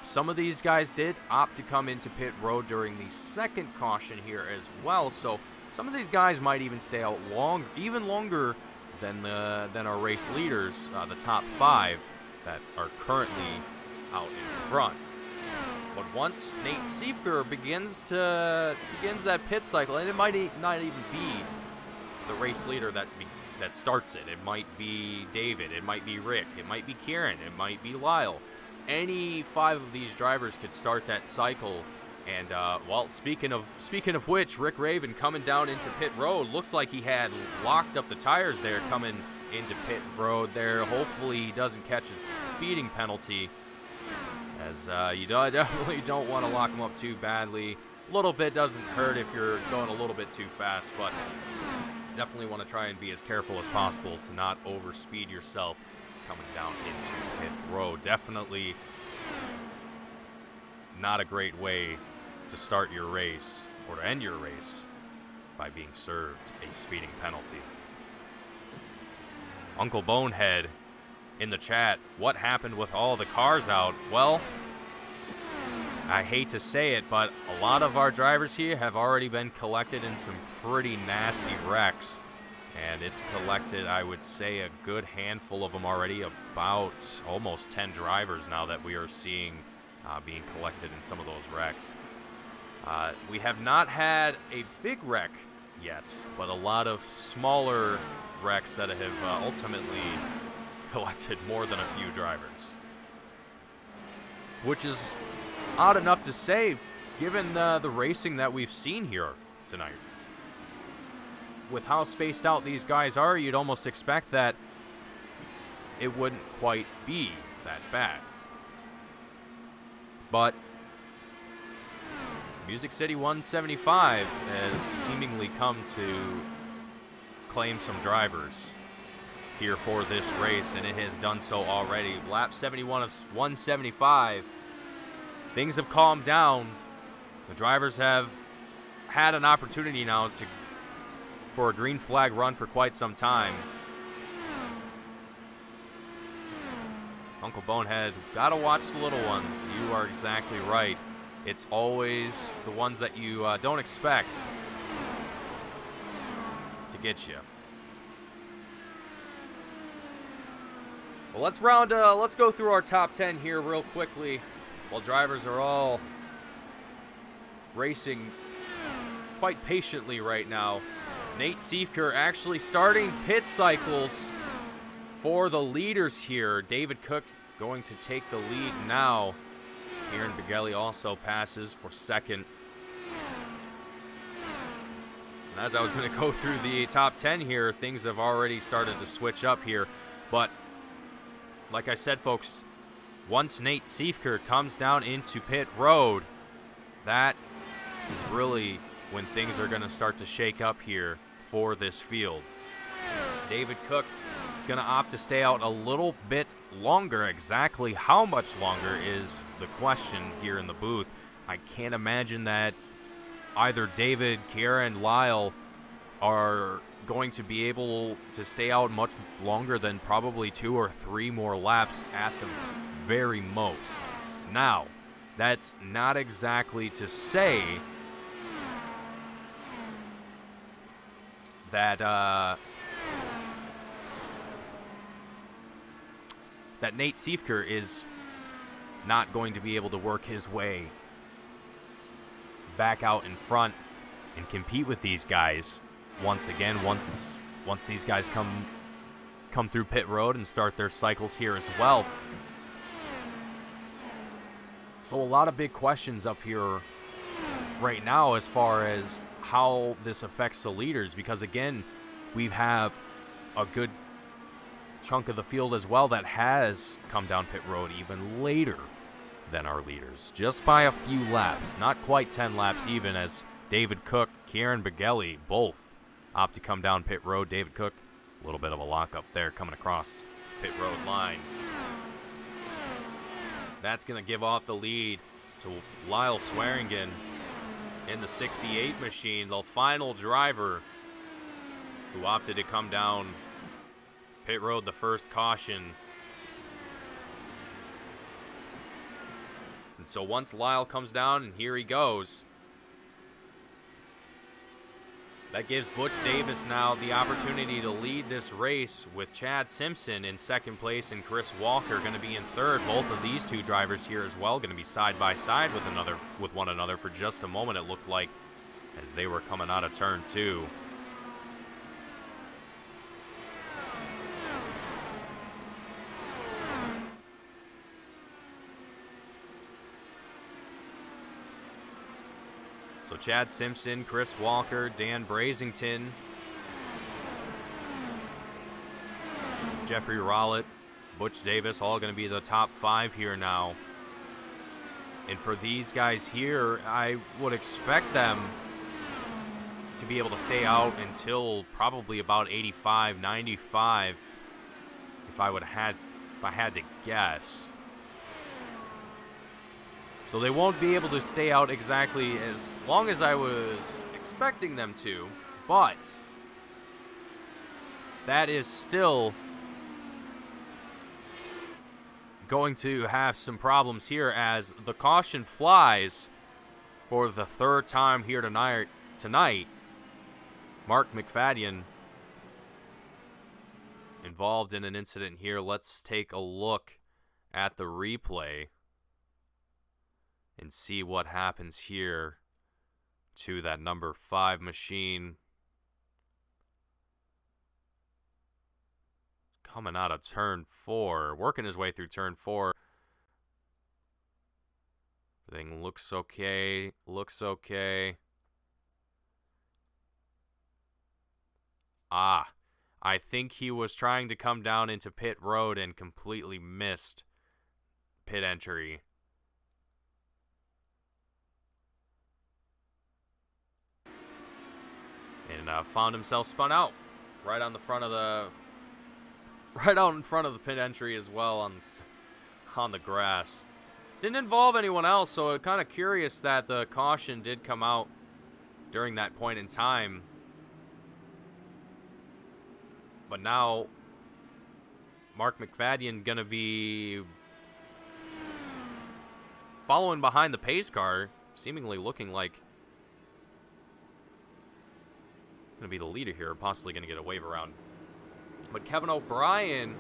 Speaker 3: some of these guys did opt to come into pit road during the second caution here as well. So some of these guys might even stay out even longer than our race leaders, the top 5 that are currently out in front. But once Nate Siefker begins that pit cycle, and it might not even be the race leader that starts it. It might be David, it might be Rick, it might be Kieran, it might be Lyle. Any 5 of these drivers could start that cycle. And speaking of which, Rick Raven coming down into pit road, looks like he had locked up the tires there coming into pit road there. Hopefully he doesn't catch a speeding penalty, as you definitely don't want to lock him up too badly. A little bit doesn't hurt if you're going a little bit too fast, but definitely want to try and be as careful as possible to not overspeed yourself coming down into pit road. Definitely not a great way to start your race or to end your race by being served a speeding penalty. Uncle Bonehead in the chat, what happened with all the cars out? Well, I hate to say it, but a lot of our drivers here have already been collected in some pretty nasty wrecks. And it's collected, I would say, a good handful of them already, about almost 10 drivers now that we are seeing being collected in some of those wrecks. We have not had a big wreck yet, but a lot of smaller wrecks that have ultimately collected more than a few drivers. Which is odd enough to say, given the racing that we've seen here tonight. With how spaced out these guys are, you'd almost expect that it wouldn't quite be that bad. But Music City 175 has seemingly come to claim some drivers here for this race, and it has done so already. Lap 71 of 175. Things have calmed down. The drivers have had an opportunity now for a green flag run for quite some time. Uncle Bonehead, gotta watch the little ones. You are exactly right. It's always the ones that you don't expect to get you. Well, let's go through our top 10 here real quickly, while drivers are all racing quite patiently right now. Nate Siefker actually starting pit cycles for the leaders here. David Cook going to take the lead now. Kieran Bergelli also passes for second. And as I was going to go through the top 10 here, things have already started to switch up here. But like I said, folks, once Nate Siefker comes down into pit road, that is really when things are going to start to shake up here for this field. David Cook is going to opt to stay out a little bit longer. Exactly how much longer is the question here in the booth. I can't imagine that either David, Kiera, and Lyle are going to be able to stay out much longer than probably 2 or 3 more laps at the very most. Now, that's not exactly to say that that Nate Siefker is not going to be able to work his way back out in front and compete with these guys once again, once these guys come through pit road and start their cycles here as well. So a lot of big questions up here right now as far as how this affects the leaders, because again, we have a good chunk of the field as well that has come down pit road even later than our leaders, just by a few laps, not quite 10 laps even, as David Cook, Kieran Begelli both opt to come down pit road. David Cook, a little bit of a lockup there coming across pit road line. That's going to give off the lead to Lyle Swearingen in the 68 machine, the final driver who opted to come down pit road, the first caution. And so once Lyle comes down, and here he goes, that gives Butch Davis now the opportunity to lead this race, with Chad Simpson in second place and Chris Walker going to be in third. Both of these two drivers here as well going to be side by side with one another for just a moment, it looked like, as they were coming out of turn 2. So Chad Simpson, Chris Walker, Dan Brazington, Jeffrey Rowlett, Butch Davis, all going to be the top 5 here now. And for these guys here, I would expect them to be able to stay out until probably about 85, 95, if I had to guess. So they won't be able to stay out exactly as long as I was expecting them to, but that is still going to have some problems here, as the caution flies for the 3rd time here tonight. Mark McFadden involved in an incident here. Let's take a look at the replay and see what happens here to that number 5 machine. Coming out of turn 4, working his way through turn 4. Everything looks okay, I think he was trying to come down into pit road and completely missed pit entry. And found himself spun out right on the front of right out in front of the pit entry as well on the grass. Didn't involve anyone else, so kind of curious that the caution did come out during that point in time. But now Mark McFadden gonna be following behind the pace car, seemingly looking like going to be the leader here, possibly going to get a wave around. But Kevin O'Brien,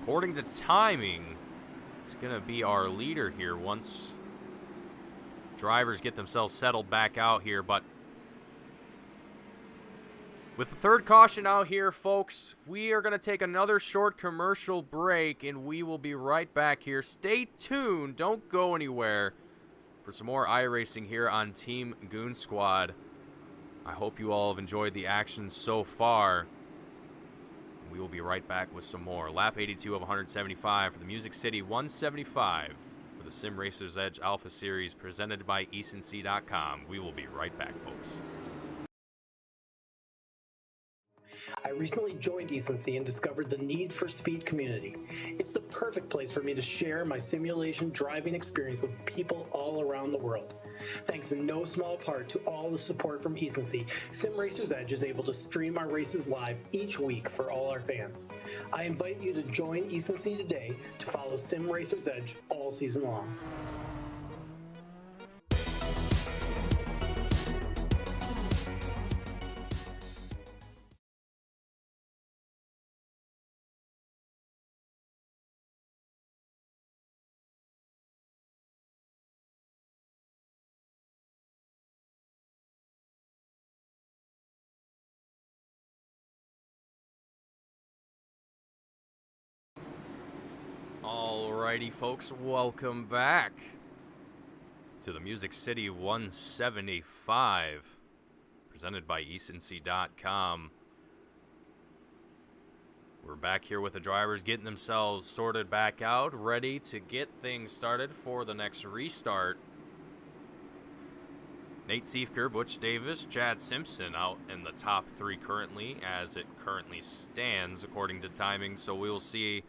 Speaker 3: according to timing, is going to be our leader here once drivers get themselves settled back out here. But with the 3rd caution out here, folks, we are going to take another short commercial break, and we will be right back here. Stay tuned. Don't go anywhere for some more iRacing here on Team Goon Squad. I hope you all have enjoyed the action so far. We will be right back with some more. Lap 82 of 175 for the Music City 175 for the Sim Racers Edge Alpha Series, presented by EasonC.com. We will be right back, folks.
Speaker 4: I recently joined Ecency and discovered the Need for Speed community. It's the perfect place for me to share my simulation driving experience with people all around the world. Thanks in no small part to all the support from Ecency, Sim Racers Edge is able to stream our races live each week for all our fans. I invite you to join Ecency today to follow Sim Racers Edge all season long.
Speaker 3: Alrighty, folks, welcome back to the Music City 175, presented by Ecency.com. We're back here with the drivers getting themselves sorted back out, ready to get things started for the next restart. Nate Siefker, Butch Davis, Chad Simpson out in the top three currently, as it currently stands according to timing, so we will see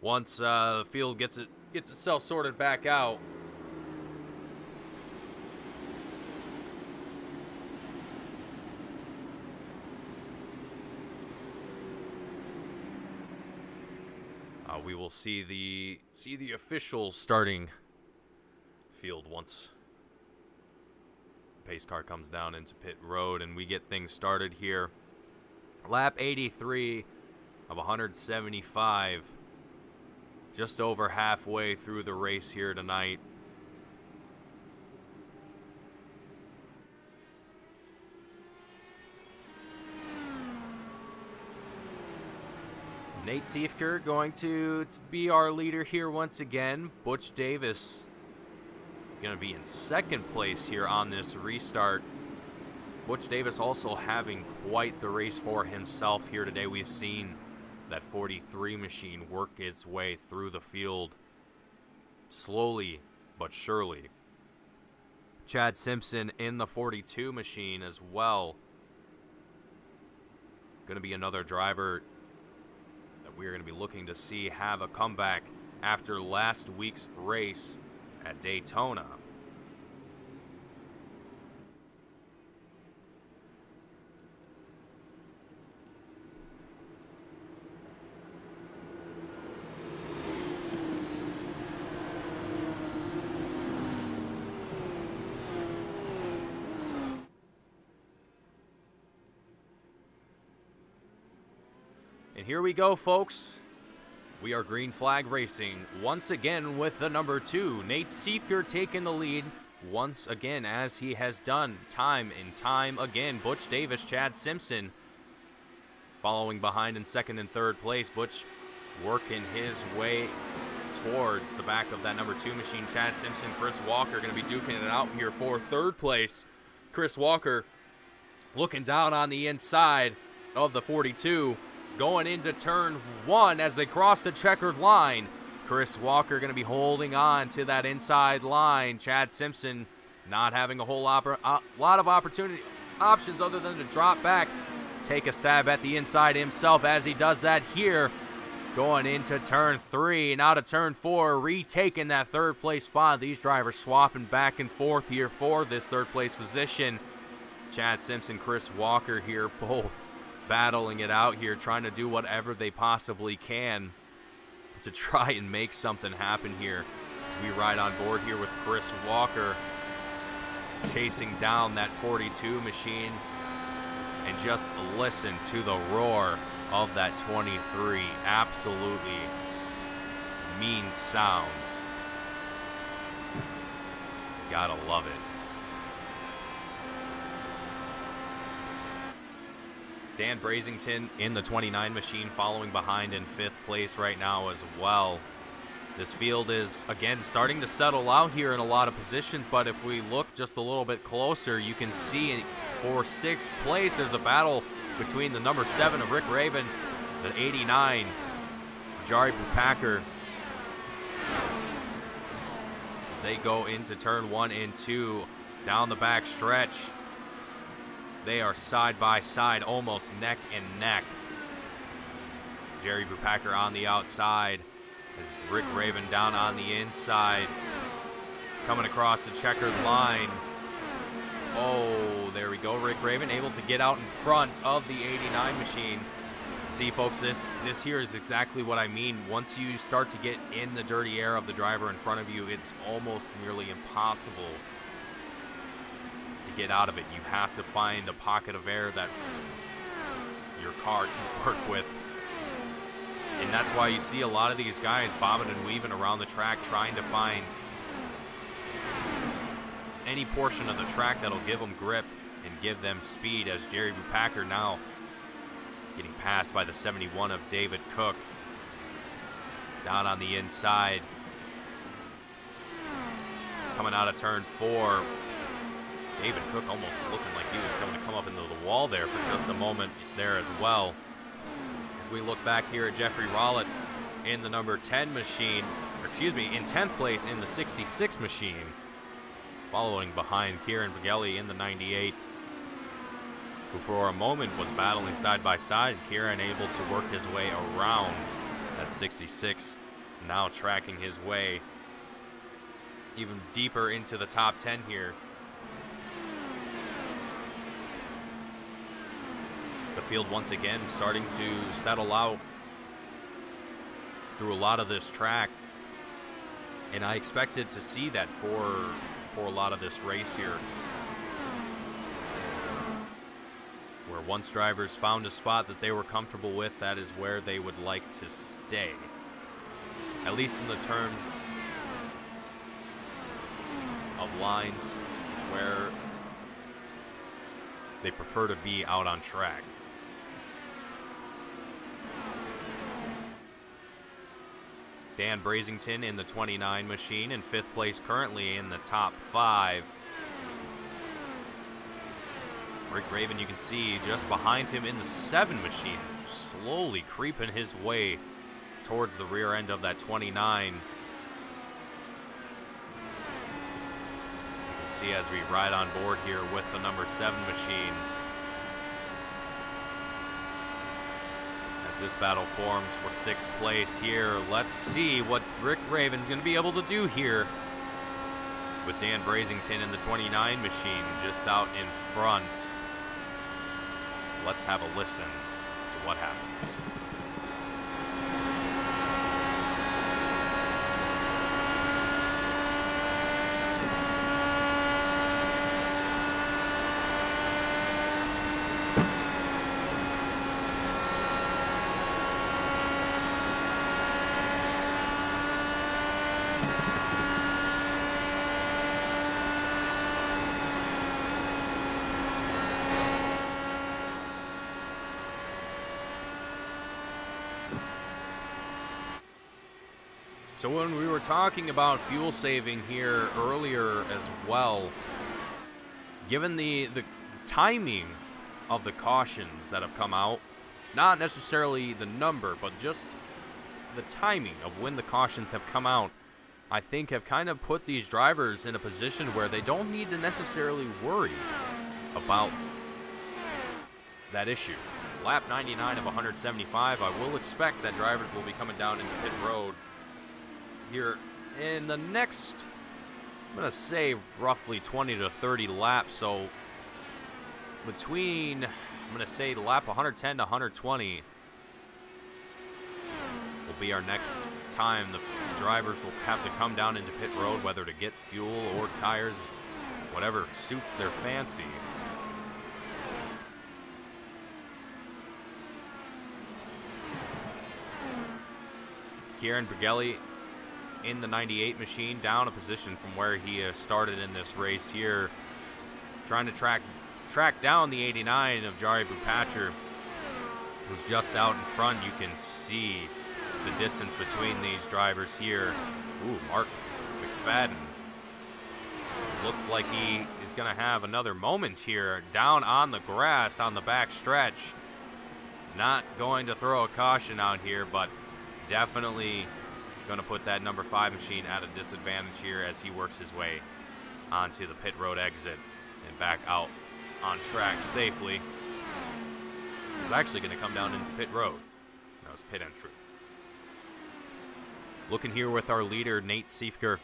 Speaker 3: once the field gets itself sorted back out. We will see the official starting field once the pace car comes down into pit road and we get things started here. Lap 83 of 175. Just over halfway through the race here tonight. Nate Siefker going to be our leader here once again. Butch Davis going to be in second place here on this restart. Butch Davis also having quite the race for himself here today. We've seen that 43 machine work its way through the field slowly but surely. Chad Simpson in the 42 machine as well. Going to be another driver that we're going to be looking to see have a comeback after last week's race at Daytona. And here we go, folks. We are green flag racing once again with the number 2. Nate Siefker taking the lead once again, as he has done time and time again. Butch Davis, Chad Simpson following behind in second and third place. Butch working his way towards the back of that number 2 machine. Chad Simpson, Chris Walker going to be duking it out here for third place. Chris Walker looking down on the inside of the 42. Going into turn 1 as they cross the checkered line. Chris Walker going to be holding on to that inside line. Chad Simpson not having a whole lot of options other than to drop back, take a stab at the inside himself as he does that here. Going into turn 3 and out of turn 4, retaking that third place spot. These drivers swapping back and forth here for this third place position. Chad Simpson, Chris Walker here, both battling it out here, trying to do whatever they possibly can to try and make something happen here. As we ride on board here with Chris Walker chasing down that 42 machine, and just listen to the roar of that 23. Absolutely mean sounds. Gotta love it. Dan Brazington in the 29 machine following behind in 5th place right now as well. This field is, again, starting to settle out here in a lot of positions, but if we look just a little bit closer, you can see for 6th place, there's a battle between the number 7 of Rick Raven, the 89, Jari Pupacker, as they go into turn 1 and 2 down the back stretch. They are side by side, almost neck and neck. Jerry Bupacker on the outside. As Rick Raven down on the inside. Coming across the checkered line. Oh, there we go. Rick Raven able to get out in front of the 89 machine. See, folks, this here is exactly what I mean. Once you start to get in the dirty air of the driver in front of you, it's almost nearly impossible to get out of it. You have to find a pocket of air that your car can work with. And that's why you see a lot of these guys bobbing and weaving around the track trying to find any portion of the track that'll give them grip and give them speed, as Jerry Bupacker now getting passed by the 71 of David Cook. Down on the inside. Coming out of turn 4. David Cook almost looking like he was going to come up into the wall there for just a moment there as well. As we look back here at Jeffrey Rowlett in the number 10 machine, or excuse me, in 10th place in the 66 machine, following behind Kieran Begelli in the 98, who for a moment was battling side by side. Kieran able to work his way around that 66, now tracking his way even deeper into the top 10 here. The field once again starting to settle out through a lot of this track, and I expected to see that for a lot of this race here, where once drivers found a spot that they were comfortable with, that is where they would like to stay, at least in the terms of lines where they prefer to be out on track. Dan Brazington in the 29 machine in 5th place, currently in the top 5. Rick Raven, you can see just behind him in the 7 machine, slowly creeping his way towards the rear end of that 29. You can see as we ride on board here with the number 7 machine, as this battle forms for 6th place here. Let's see what Rick Raven's going to be able to do here with Dan Brazington in the 29 machine just out in front. Let's have a listen to what happens. So when we were talking about fuel saving here earlier as well, given the timing of the cautions that have come out, not necessarily the number, but just the timing of when the cautions have come out, I think have kind of put these drivers in a position where they don't need to necessarily worry about that issue. Lap 99 of 175, I will expect that drivers will be coming down into pit road here in the next, I'm going to say, roughly 20 to 30 laps. So between, I'm going to say, lap 110 to 120 will be our next time the drivers will have to come down into pit road, whether to get fuel or tires, whatever suits their fancy. Kieran Begelli in the 98 machine, down a position from where he started in this race here, trying to track down the 89 of Jari Bupacher, who's just out in front. You can see the distance between these drivers here. Ooh, Mark McFadden looks like he is going to have another moment here down on the grass on the back stretch. Not going to throw a caution out here, but definitely going to put that number 5 machine at a disadvantage here as he works his way onto the pit road exit and back out on track safely. He's actually going to come down into pit road. us pit entry. Looking here with our leader, Nate Siefker,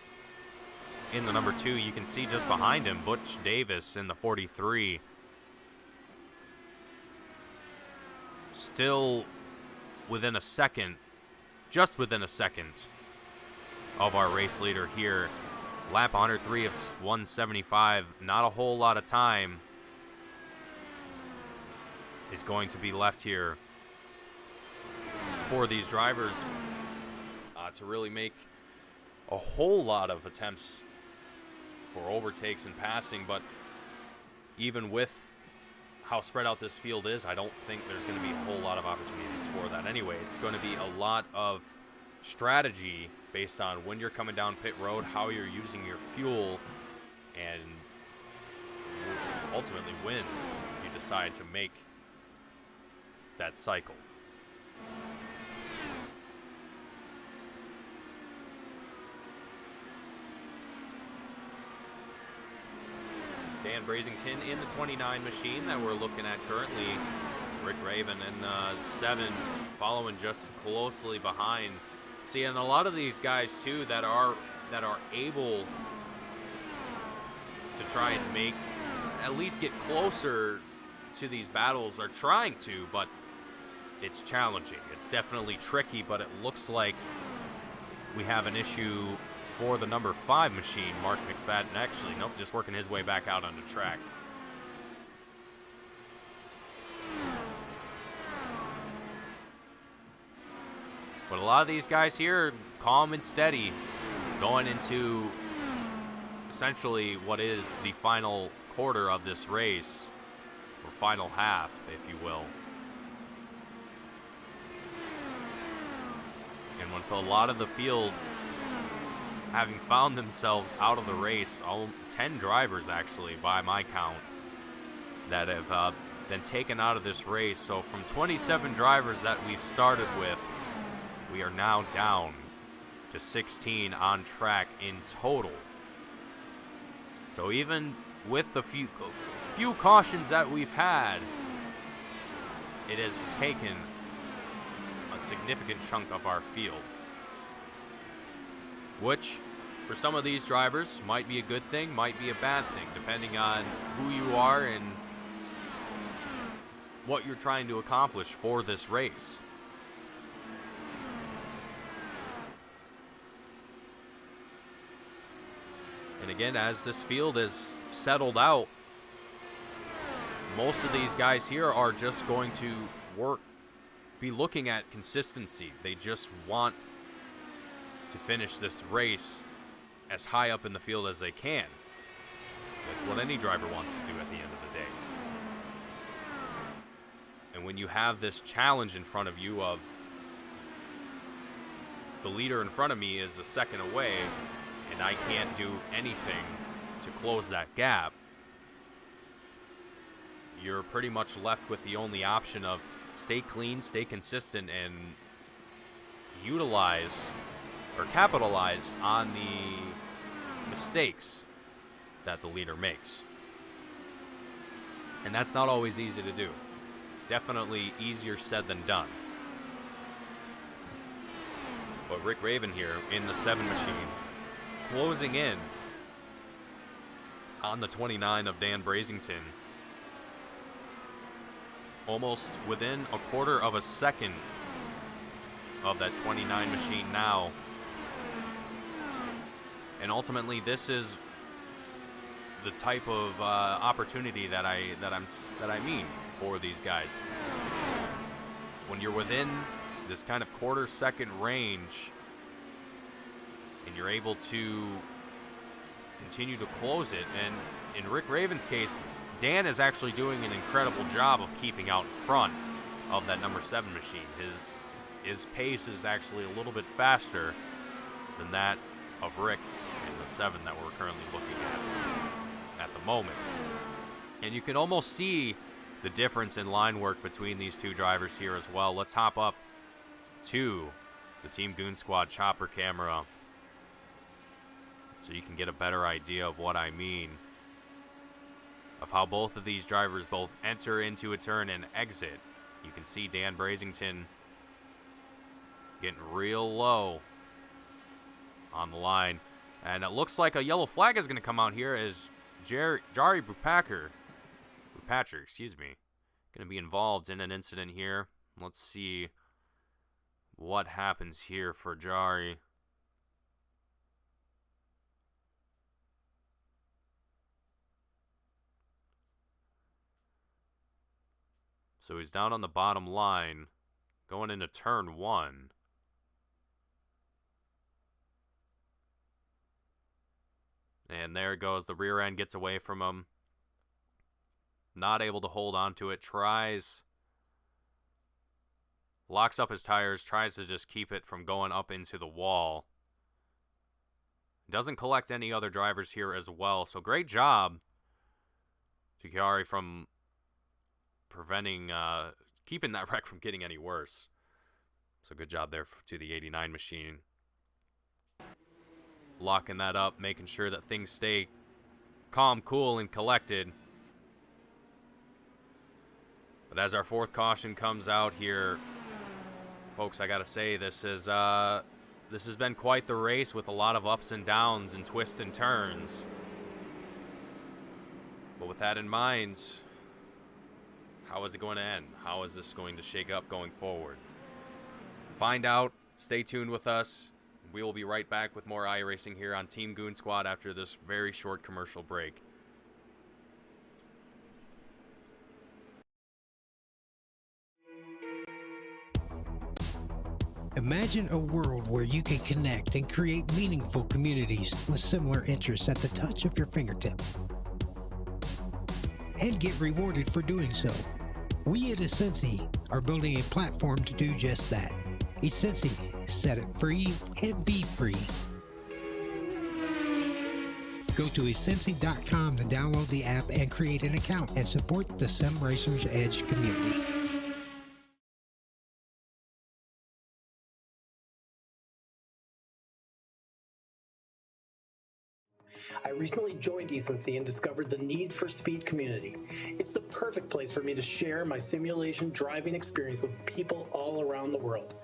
Speaker 3: in the number 2. You can see just behind him, Butch Davis in the 43. Still within a second, just within a second of our race leader here. Lap 103 of 175. Not a whole lot of time is going to be left here for these drivers to really make a whole lot of attempts for overtakes and passing. But even with how spread out this field is, I don't think there's going to be a whole lot of opportunities for that anyway. It's going to be a lot of strategy based on when you're coming down pit road, how you're using your fuel, and ultimately when you decide to make that cycle. Dan Brazington in the 29 machine that we're looking at currently. Rick Raven in 7 following just closely behind. See, and a lot of these guys too that are able to try and make, at least get closer to these battles are trying to, but it's challenging. It's definitely tricky, but it looks like we have an issue for the number 5 machine, Mark McFadden. Actually, nope, just working his way back out on the track. But a lot of these guys here, calm and steady, going into essentially what is the final quarter of this race, or final half, if you will. And with a lot of the field having found themselves out of the race, 10 drivers actually, by my count, that have been taken out of this race. So from 27 drivers that we've started with, we are now down to 16 on track in total. So even with the few cautions that we've had, it has taken a significant chunk of our field, which for some of these drivers might be a good thing, might be a bad thing, depending on who you are and what you're trying to accomplish for this race. And again, as this field is settled out, most of these guys here are just going to be looking at consistency. They just want to finish this race as high up in the field as they can. That's what any driver wants to do at the end of the day. And when you have this challenge in front of you of the leader in front of me is a second away and I can't do anything to close that gap, you're pretty much left with the only option of stay clean, stay consistent, and utilize or capitalize on the mistakes that the leader makes. And that's not always easy to do. Definitely easier said than done. But Rick Raven here in the 7 machine, closing in on the 29 of Dan Brazington. Almost within a quarter of a second of that 29 machine now. And ultimately, this is the type of opportunity that I mean for these guys. When you're within this kind of quarter-second range, and you're able to continue to close it. And in Rick Raven's case, Dan is actually doing an incredible job of keeping out in front of that number 7 machine. His pace is actually a little bit faster than that of Rick in the 7 that we're currently looking at the moment. And you can almost see the difference in line work between these two drivers here as well. Let's hop up to the Team Goon Squad chopper camera so you can get a better idea of what I mean, of how both of these drivers both enter into a turn and exit. You can see Dan Brazington Getting real low on the line. And it looks like a yellow flag is going to come out here as Jari Bupatcher, excuse me, going to be involved in an incident here. Let's see what happens here for Jari. So he's down on the bottom line, going into turn 1. And there it goes. The rear end gets away from him. Not able to hold on to it. Tries. Locks up his tires. Tries to just keep it from going up into the wall. Doesn't collect any other drivers here as well. So great job to Jari from preventing, keeping that wreck from getting any worse. So good job there to the 89 machine. Locking that up, making sure that things stay calm, cool, and collected. But as our fourth caution comes out here, folks, I gotta say, this has been quite the race with a lot of ups and downs and twists and turns. But with that in mind, how is it going to end? How is this going to shake up going forward? Find out. Stay tuned with us. We will be right back with more iRacing here on Team Goon Squad after this very short commercial break.
Speaker 5: Imagine a world where you can connect and create meaningful communities with similar interests at the touch of your fingertip. And get rewarded for doing so. We at Essensi are building a platform to do just that. Essensi, set it free and be free. Go to Essensi.com to download the app and create an account and support the Sim Racers Edge community.
Speaker 4: I recently joined Essensi and discovered the need for speed community. It's the perfect place for me to share my simulation driving experience with people all around the world.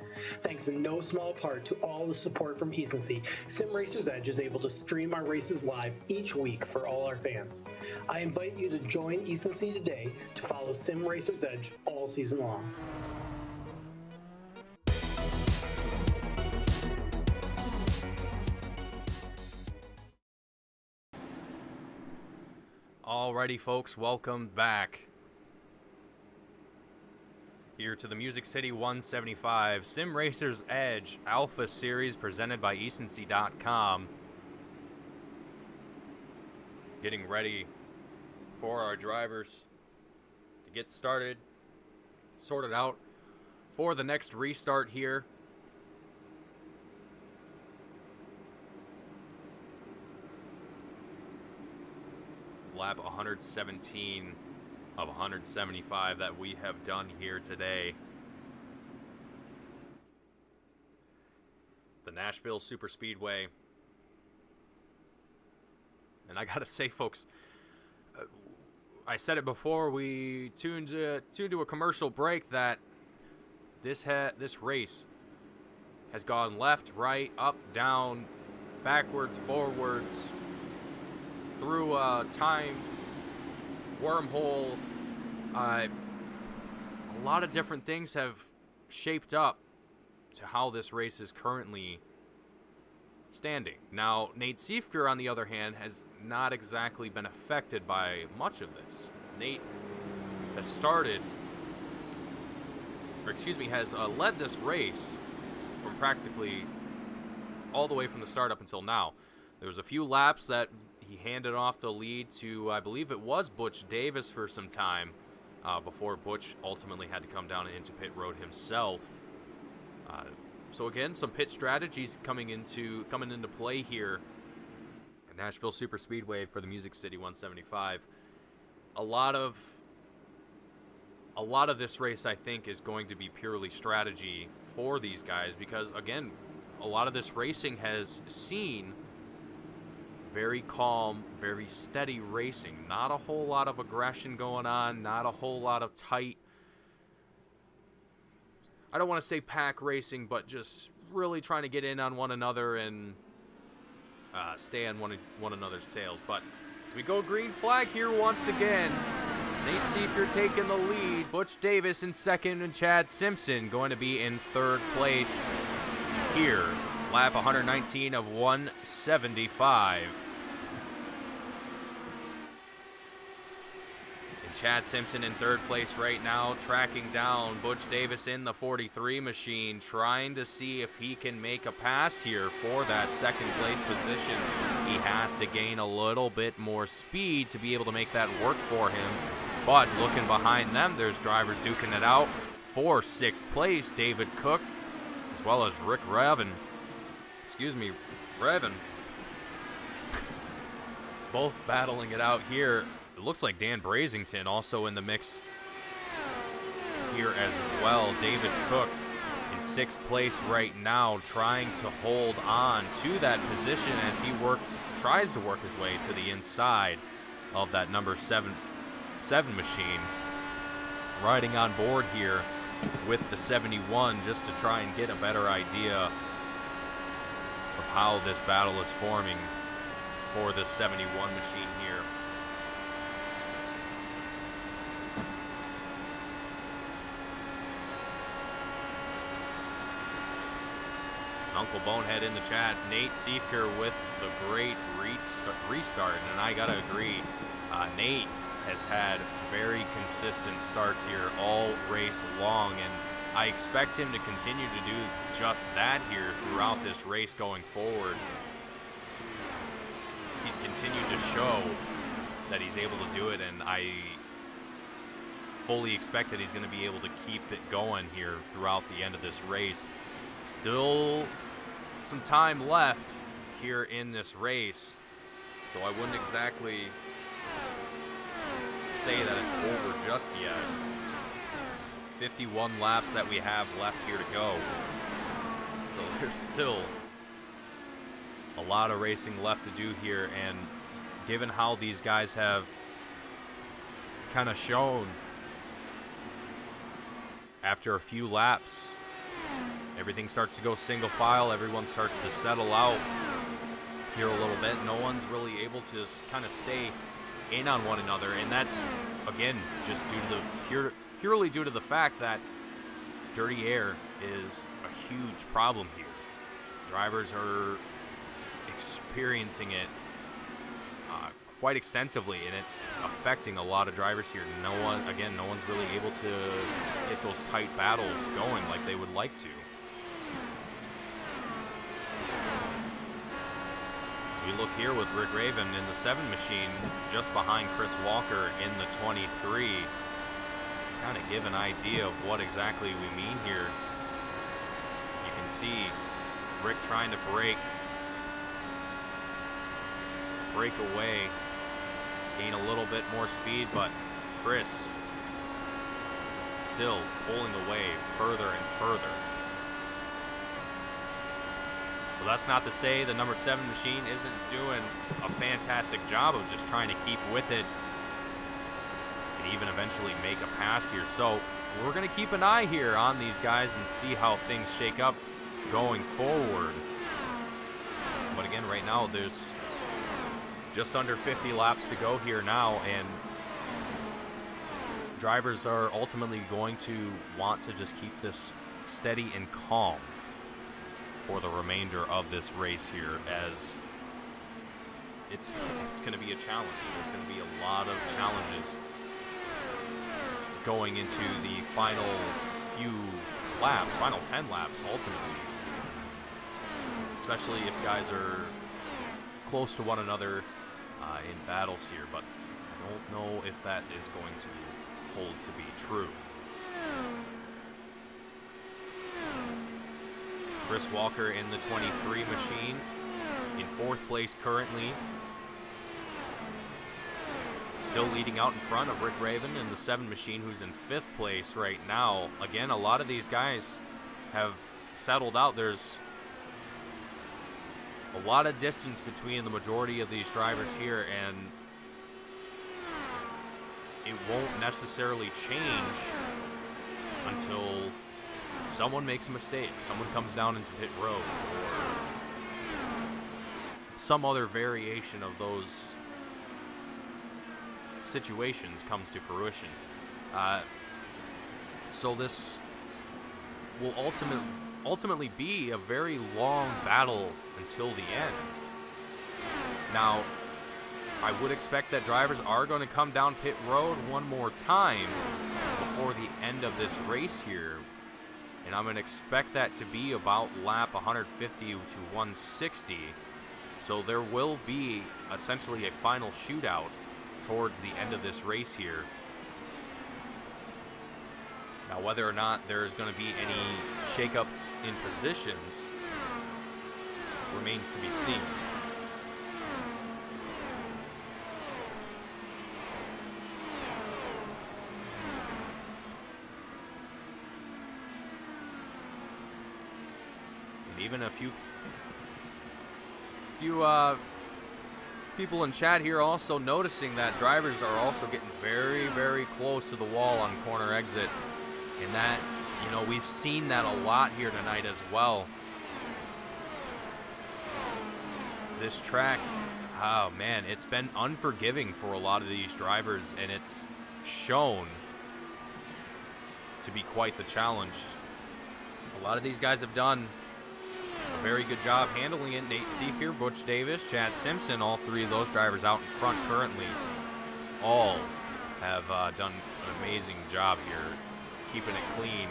Speaker 4: Thanks in no small part to all the support from Essensi, Sim Racers Edge is able to stream our races live each week for all our fans. I invite you to join Essensi today to follow Sim Racers Edge all season long.
Speaker 3: Alrighty, folks, welcome back here to the Music City 175 Sim Racers Edge Alpha Series presented by Essensi.com. Getting ready for our drivers to get started, sorted out for the next restart here. Lap 117 of 175 that we have done here today. The Nashville Superspeedway. And I gotta say, folks, I said it before we tuned to a commercial break that this race has gone left, right, up, down, backwards, forwards, through a time wormhole. A lot of different things have shaped up to how this race is currently standing. Now, Nate Siefker, on the other hand, has not exactly been affected by much of this. Nate has has led this race from practically all the way from the start up until now. There was a few laps that he handed off the lead to, I believe it was Butch Davis for some time, before Butch ultimately had to come down into pit road himself. So again, some pit strategies coming into play here at Nashville Superspeedway for the Music City 175. A lot of this race, I think, is going to be purely strategy for these guys because, again, a lot of this racing has seen very calm, very steady racing. Not a whole lot of aggression going on, not a whole lot of tight I don't want to say pack racing, but just really trying to get in on one another and stay on one another's tails. But as we go green flag here once again, Nate Seeker taking the lead, Butch Davis in second, and Chad Simpson going to be in third place here. Lap 119 of 175. And Chad Simpson in third place right now, tracking down Butch Davis in the 43 machine, trying to see if he can make a pass here for that second place position. He has to gain a little bit more speed to be able to make that work for him. But looking behind them, there's drivers duking it out for sixth place. David Cook, as well as Rick Revan. Both battling it out here. It looks like Dan Brazington also in the mix here as well. David Cook in sixth place right now, trying to hold on to that position as he tries to work his way to the inside of that number 7 machine, riding on board here with the 71 just to try and get a better idea of how this battle is forming for this 71 machine here. Uncle Bonehead in the chat, Nate Seeker with the great restart, and I gotta agree, Nate has had very consistent starts here all race long, and I expect him to continue to do just that here throughout this race going forward. He's continued to show that he's able to do it, and I fully expect that he's going to be able to keep it going here throughout the end of this race. Still some time left here in this race, so I wouldn't exactly say that it's over just yet. 51 laps that we have left here to go, so there's still a lot of racing left to do here, and given how these guys have kind of shown after a few laps, everything starts to go single file, everyone starts to settle out here a little bit. No one's really able to kind of stay in on one another, and that's again just purely due to the fact that dirty air is a huge problem here. Drivers are experiencing it quite extensively, and it's affecting a lot of drivers here. No one's really able to get those tight battles going like they would like to. We look here with Rick Raven in the 7 machine, just behind Chris Walker in the 23. Kind of give an idea of what exactly we mean here. You can see Rick trying to break away, gain a little bit more speed, but Chris still pulling away further and further. Well, that's not to say the number 7 machine isn't doing a fantastic job of just trying to keep with it and even eventually make a pass here. So we're going to keep an eye here on these guys and see how things shake up going forward. But again, right now there's just under 50 laps to go here now, and drivers are ultimately going to want to just keep this steady and calm for the remainder of this race here, as it's going to be a challenge. There's going to be a lot of challenges going into the final few laps, final 10 laps ultimately, especially if guys are close to one another in battles here, but I don't know if that is going to hold to be true. Chris Walker in the 23 machine in 4th place currently, still leading out in front of Rick Raven in the 7 machine, who's in 5th place right now. Again, a lot of these guys have settled out. There's a lot of distance between the majority of these drivers here, and it won't necessarily change until someone makes a mistake, someone comes down into pit road, or some other variation of those situations comes to fruition. So this will ultimately be a very long battle until the end. Now, I would expect that drivers are going to come down pit road one more time before the end of this race here. And I'm going to expect that to be about lap 150 to 160. So there will be essentially a final shootout towards the end of this race here. Now, whether or not there's going to be any shakeups in positions remains to be seen. And even a few people in chat here also noticing that drivers are also getting very, very close to the wall on corner exit. And that, you know, we've seen that a lot here tonight as well. This track, oh man, it's been unforgiving for a lot of these drivers, and it's shown to be quite the challenge. A lot of these guys have done a very good job handling it. Nate Seeker, Butch Davis, Chad Simpson, all three of those drivers out in front currently, all have done an amazing job here, keeping it clean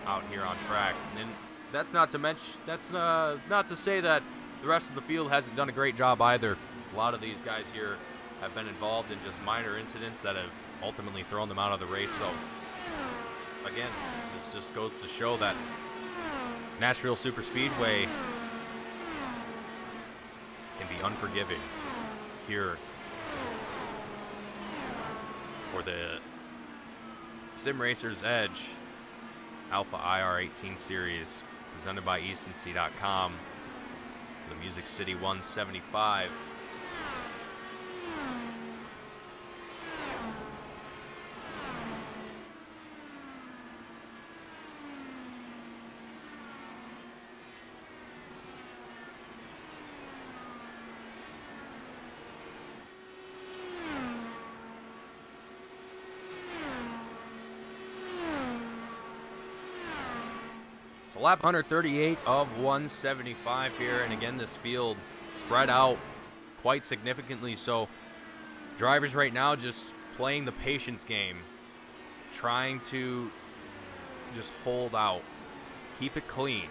Speaker 3: out here on track. And that's not to mention, that's not to say that the rest of the field hasn't done a great job either. A lot of these guys here have been involved in just minor incidents that have ultimately thrown them out of the race. So again, this just goes to show that Nashville Superspeedway can be unforgiving here for the Sim Racers Edge Alpha IR-18 series, presented by eastonc.com. The Music City 175. So lap 138 of 175 here, and again this field spread out quite significantly. So drivers right now just playing the patience game, trying to just hold out, keep it clean,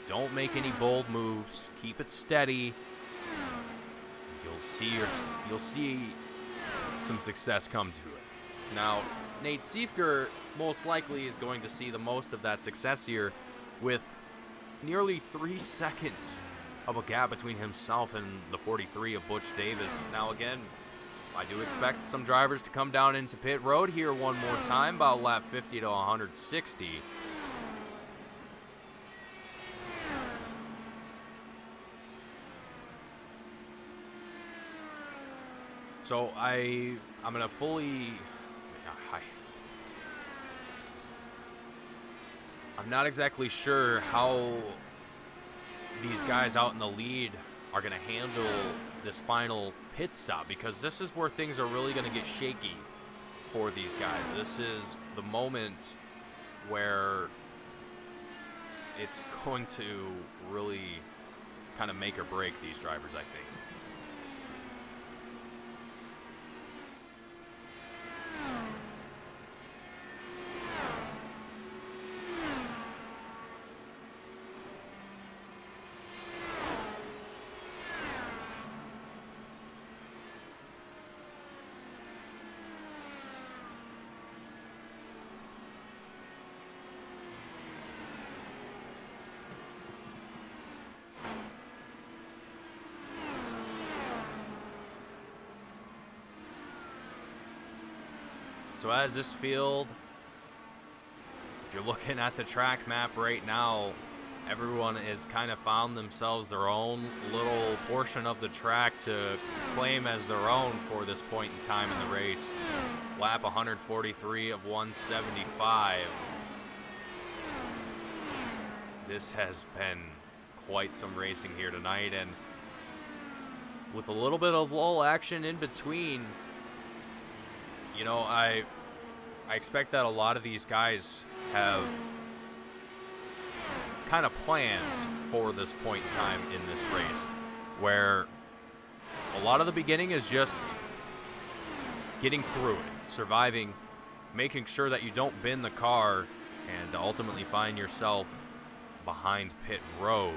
Speaker 3: don't make any bold moves, keep it steady. You'll see some success come to it. Now, Nate Seeker most likely is going to see the most of that success here, with nearly 3 seconds of a gap between himself and the 43 of Butch Davis. Now again, I do expect some drivers to come down into pit road here one more time, about lap 50 to 160. So I'm gonna I'm not exactly sure how these guys out in the lead are going to handle this final pit stop, because this is where things are really going to get shaky for these guys. This is the moment where it's going to really kind of make or break these drivers, I think. So as this field, if you're looking at the track map right now, everyone has kind of found themselves their own little portion of the track to claim as their own for this point in time in the race. Lap 143 of 175. this has been quite some racing here tonight, and with a little bit of lull action in between, you know, I expect that a lot of these guys have kind of planned for this point in time in this race, where a lot of the beginning is just getting through it, surviving, making sure that you don't bin the car and ultimately find yourself behind pit road.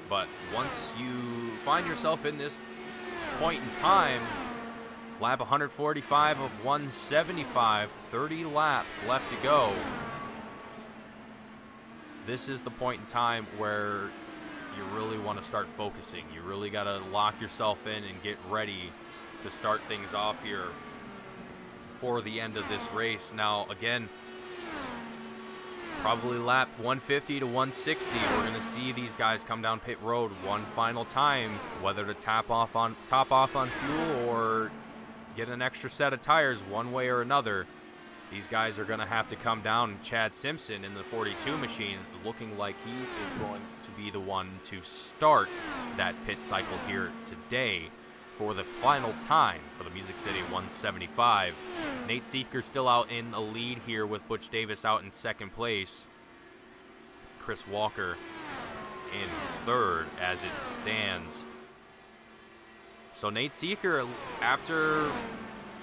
Speaker 3: But once you find yourself in this point in time, lap 145 of 175, 30 laps left to go, this is the point in time where you really want to start focusing. You really got to lock yourself in and get ready to start things off here for the end of this race. Now, again, probably lap 150 to 160, we're going to see these guys come down pit road one final time, whether to top off on fuel or get an extra set of tires one way or another. These guys are going to have to come down. Chad Simpson in the 42 machine looking like he is going to be the one to start that pit cycle here today for the final time for the Music City 175. Nate Siefker still out in the lead here with Butch Davis out in second place. Chris Walker in third as it stands. So Nate Siefker, after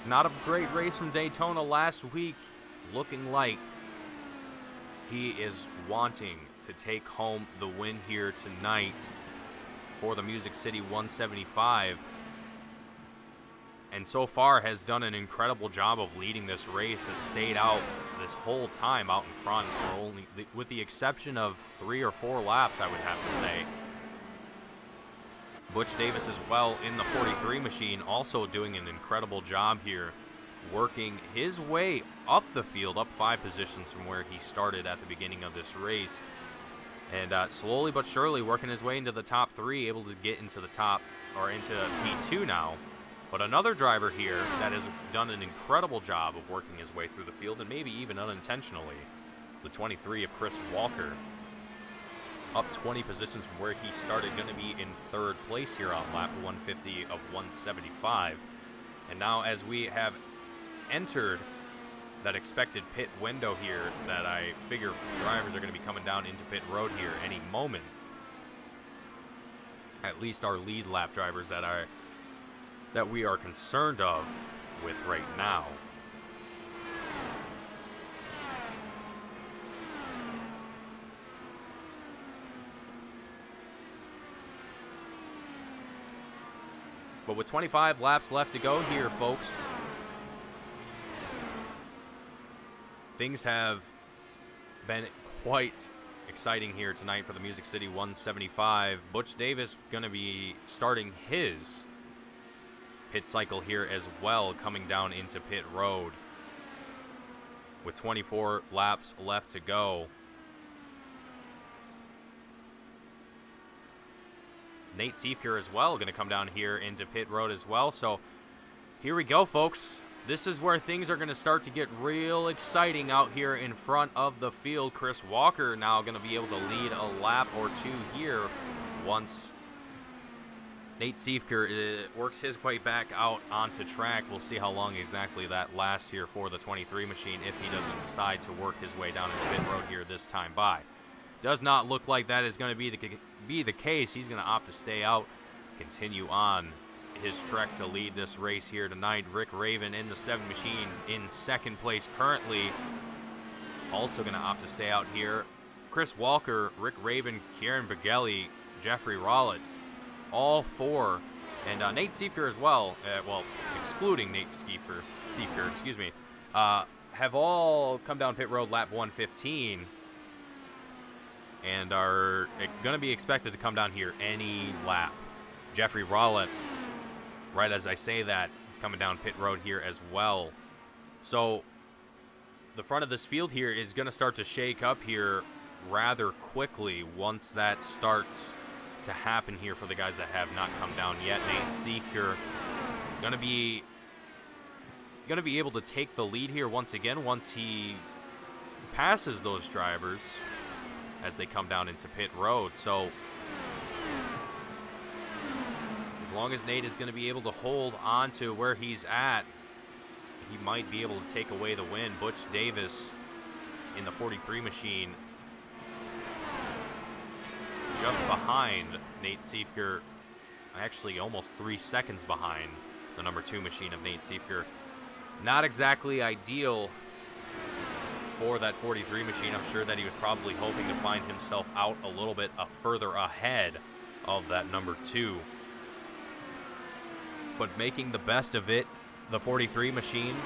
Speaker 3: not a great race from Daytona last week, looking like he is wanting to take home the win here tonight for the Music City 175. And so far has done an incredible job of leading this race, has stayed out this whole time out in front, for only, with the exception of 3 or 4 laps, I would have to say. Butch Davis as well in the 43 machine, also doing an incredible job here, working his way up the field, up 5 positions from where he started at the beginning of this race. And slowly but surely working his way into the top 3, able to get into the top, or into P2 now. But another driver here that has done an incredible job of working his way through the field, and maybe even unintentionally, the 23 of Chris Walker, up 20 positions from where he started, going to be in third place here on lap 150 of 175. And now as we have entered that expected pit window here, that I figure drivers are going to be coming down into pit road here any moment, at least our lead lap drivers that we are concerned of with right now. But with 25 laps left to go here, folks, things have been quite exciting here tonight for the Music City 175. Butch Davis going to be starting his pit cycle here as well, coming down into pit road with 24 laps left to go. Nate Siefker as well going to come down here into pit road as well. So here we go, folks. This is where things are going to start to get real exciting out here in front of the field. Chris Walker now going to be able to lead a lap or two here once Nate Siefker works his way back out onto track. We'll see how long exactly that lasts here for the 23 machine if he doesn't decide to work his way down into pit road here this time by. Does not look like that is going to be the case. He's going to opt to stay out, continue on his trek to lead this race here tonight. Rick Raven in the 7 machine in second place currently, also going to opt to stay out here. Chris Walker, Rick Raven, Kieran Begelli, Jeffrey Rowlett, all 4, and Nate Siefker as well, well, excluding Nate Siefker, excuse me, have all come down pit road lap 115 and are going to be expected to come down here any lap. Jeffrey Rowlett, right as I say that, coming down pit road here as well. So the front of this field here is going to start to shake up here rather quickly once that starts to happen here for the guys that have not come down yet. Nate Siefker going to be going to be able to take the lead here once again once he passes those drivers as they come down into pit road. So as long as Nate is going to be able to hold on to where he's at, he might be able to take away the win. Butch Davis in the 43 machine just behind Nate Siefker, actually almost 3 seconds behind the number 2 machine of Nate Siefker. Not exactly ideal for that 43 machine. I'm sure that he was probably hoping to find himself out a little bit further ahead of that number 2. But making the best of it, the 43 machine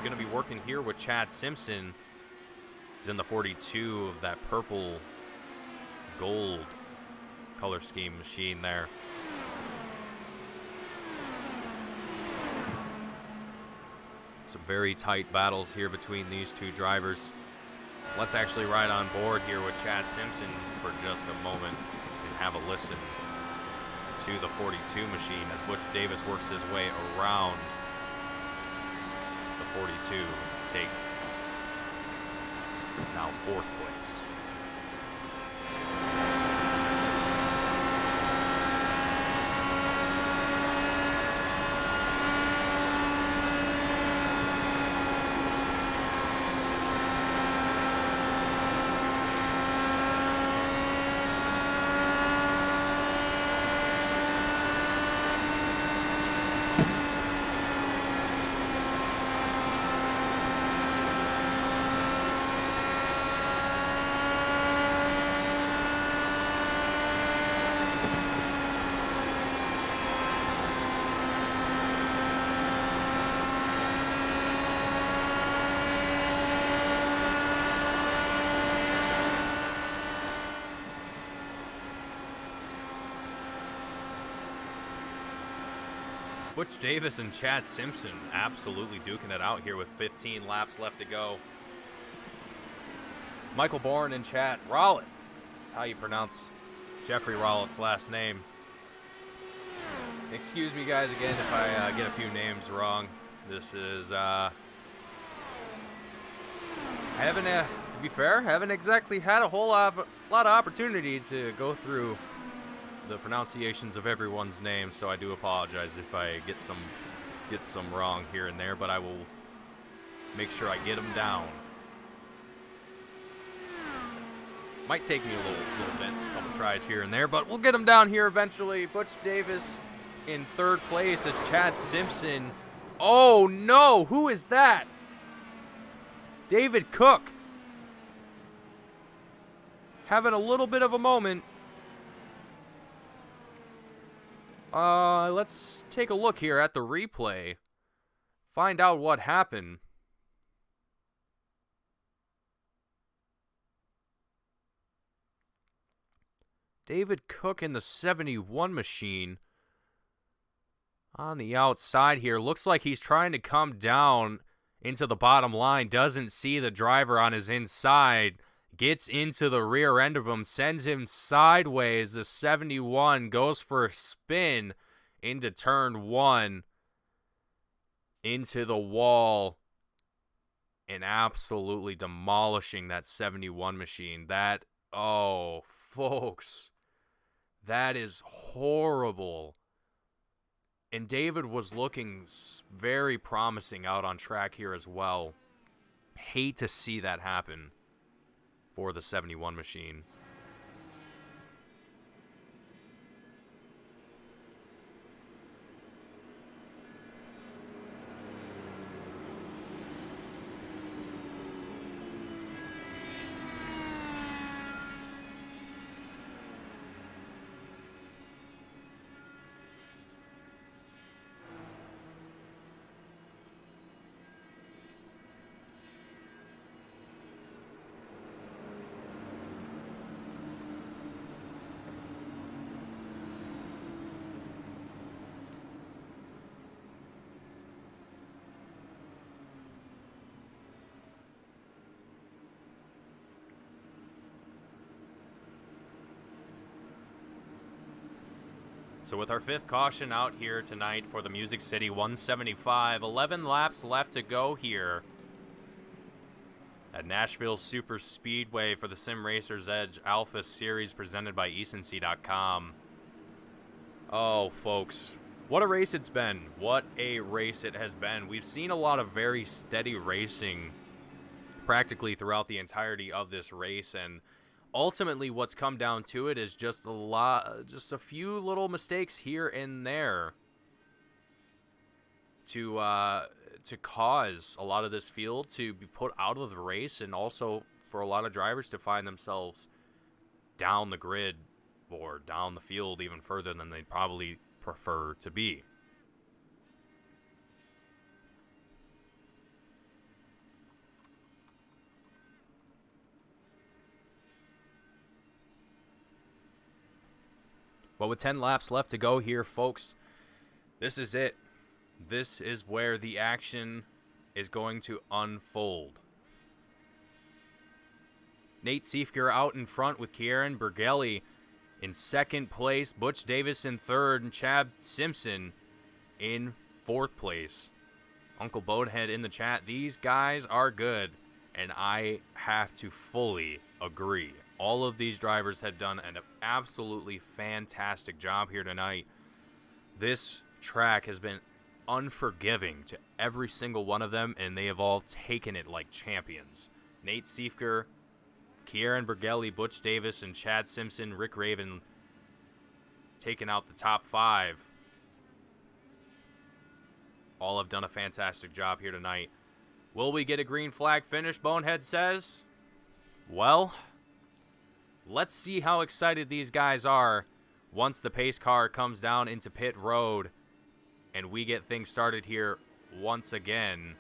Speaker 3: going to be working here with Chad Simpson. He's in the 42 of that purple gold color scheme machine there. Some very tight battles here between these two drivers. Let's actually ride on board here with Chad Simpson for just a moment and have a listen to the 42 machine as Butch Davis works his way around the 42 to take now 4th place. Butch Davis and Chad Simpson absolutely duking it out here with 15 laps left to go. Michael Bourne and Chad Rowlett. That's how you pronounce Jeffrey Rowlett's last name. Excuse me, guys, again, if I get a few names wrong. This is, to be fair, haven't exactly had a whole lot of opportunity to go through the pronunciations of everyone's name, so I do apologize if I get some wrong here and there, but I will make sure I get them down. Might take me a little bit, a couple tries here and there, but we'll get them down here eventually. Butch Davis in 3rd place as Chad Simpson. Oh no, who is that? David Cook. Having a little bit of a moment. Let's take a look here at the replay. Find out what happened. David Cook in the 71 machine on the outside here. Looks like he's trying to come down into the bottom line. Doesn't see the driver on his inside. Gets into the rear end of him, sends him sideways. The 71 goes for a spin into turn 1, into the wall, and absolutely demolishing that 71 machine. That, oh, folks, that is horrible. And David was looking very promising out on track here as well. Hate to see that happen for the 71 machine. So with our 5th caution out here tonight for the Music City 175, 11 laps left to go here at Nashville Super Speedway for the Sim Racers Edge Alpha Series presented by ecency.com. Oh, folks, what a race it's been. What a race it has been. We've seen a lot of very steady racing practically throughout the entirety of this race, and ultimately what's come down to it is just a few little mistakes here and there to cause a lot of this field to be put out of the race, and also for a lot of drivers to find themselves down the grid or down the field even further than they'd probably prefer to be. But with 10 laps left to go here, folks, this is it. This is where the action is going to unfold. Nate Siefker out in front with Kieran Bergelli in 2nd place, Butch Davis in 3rd, and Chad Simpson in 4th place. Uncle Bonehead in the chat, these guys are good, and I have to fully agree. All of these drivers have done an absolutely fantastic job here tonight. This track has been unforgiving to every single one of them, and they have all taken it like champions. Nate Siefker, Kieran Bergelli, Butch Davis, and Chad Simpson, Rick Raven taking out the top 5. All have done a fantastic job here tonight. Will we get a green flag finish, Bonehead says? Well, let's see how excited these guys are once the pace car comes down into pit road and we get things started here once again.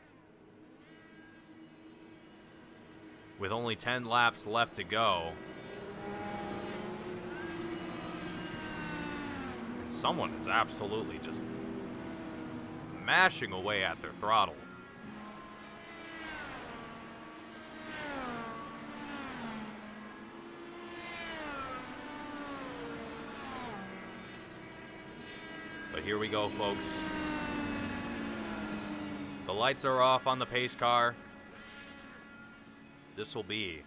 Speaker 3: With only 10 laps left to go. And someone is absolutely just mashing away at their throttle. But here we go, folks. The lights are off on the pace car. This will be,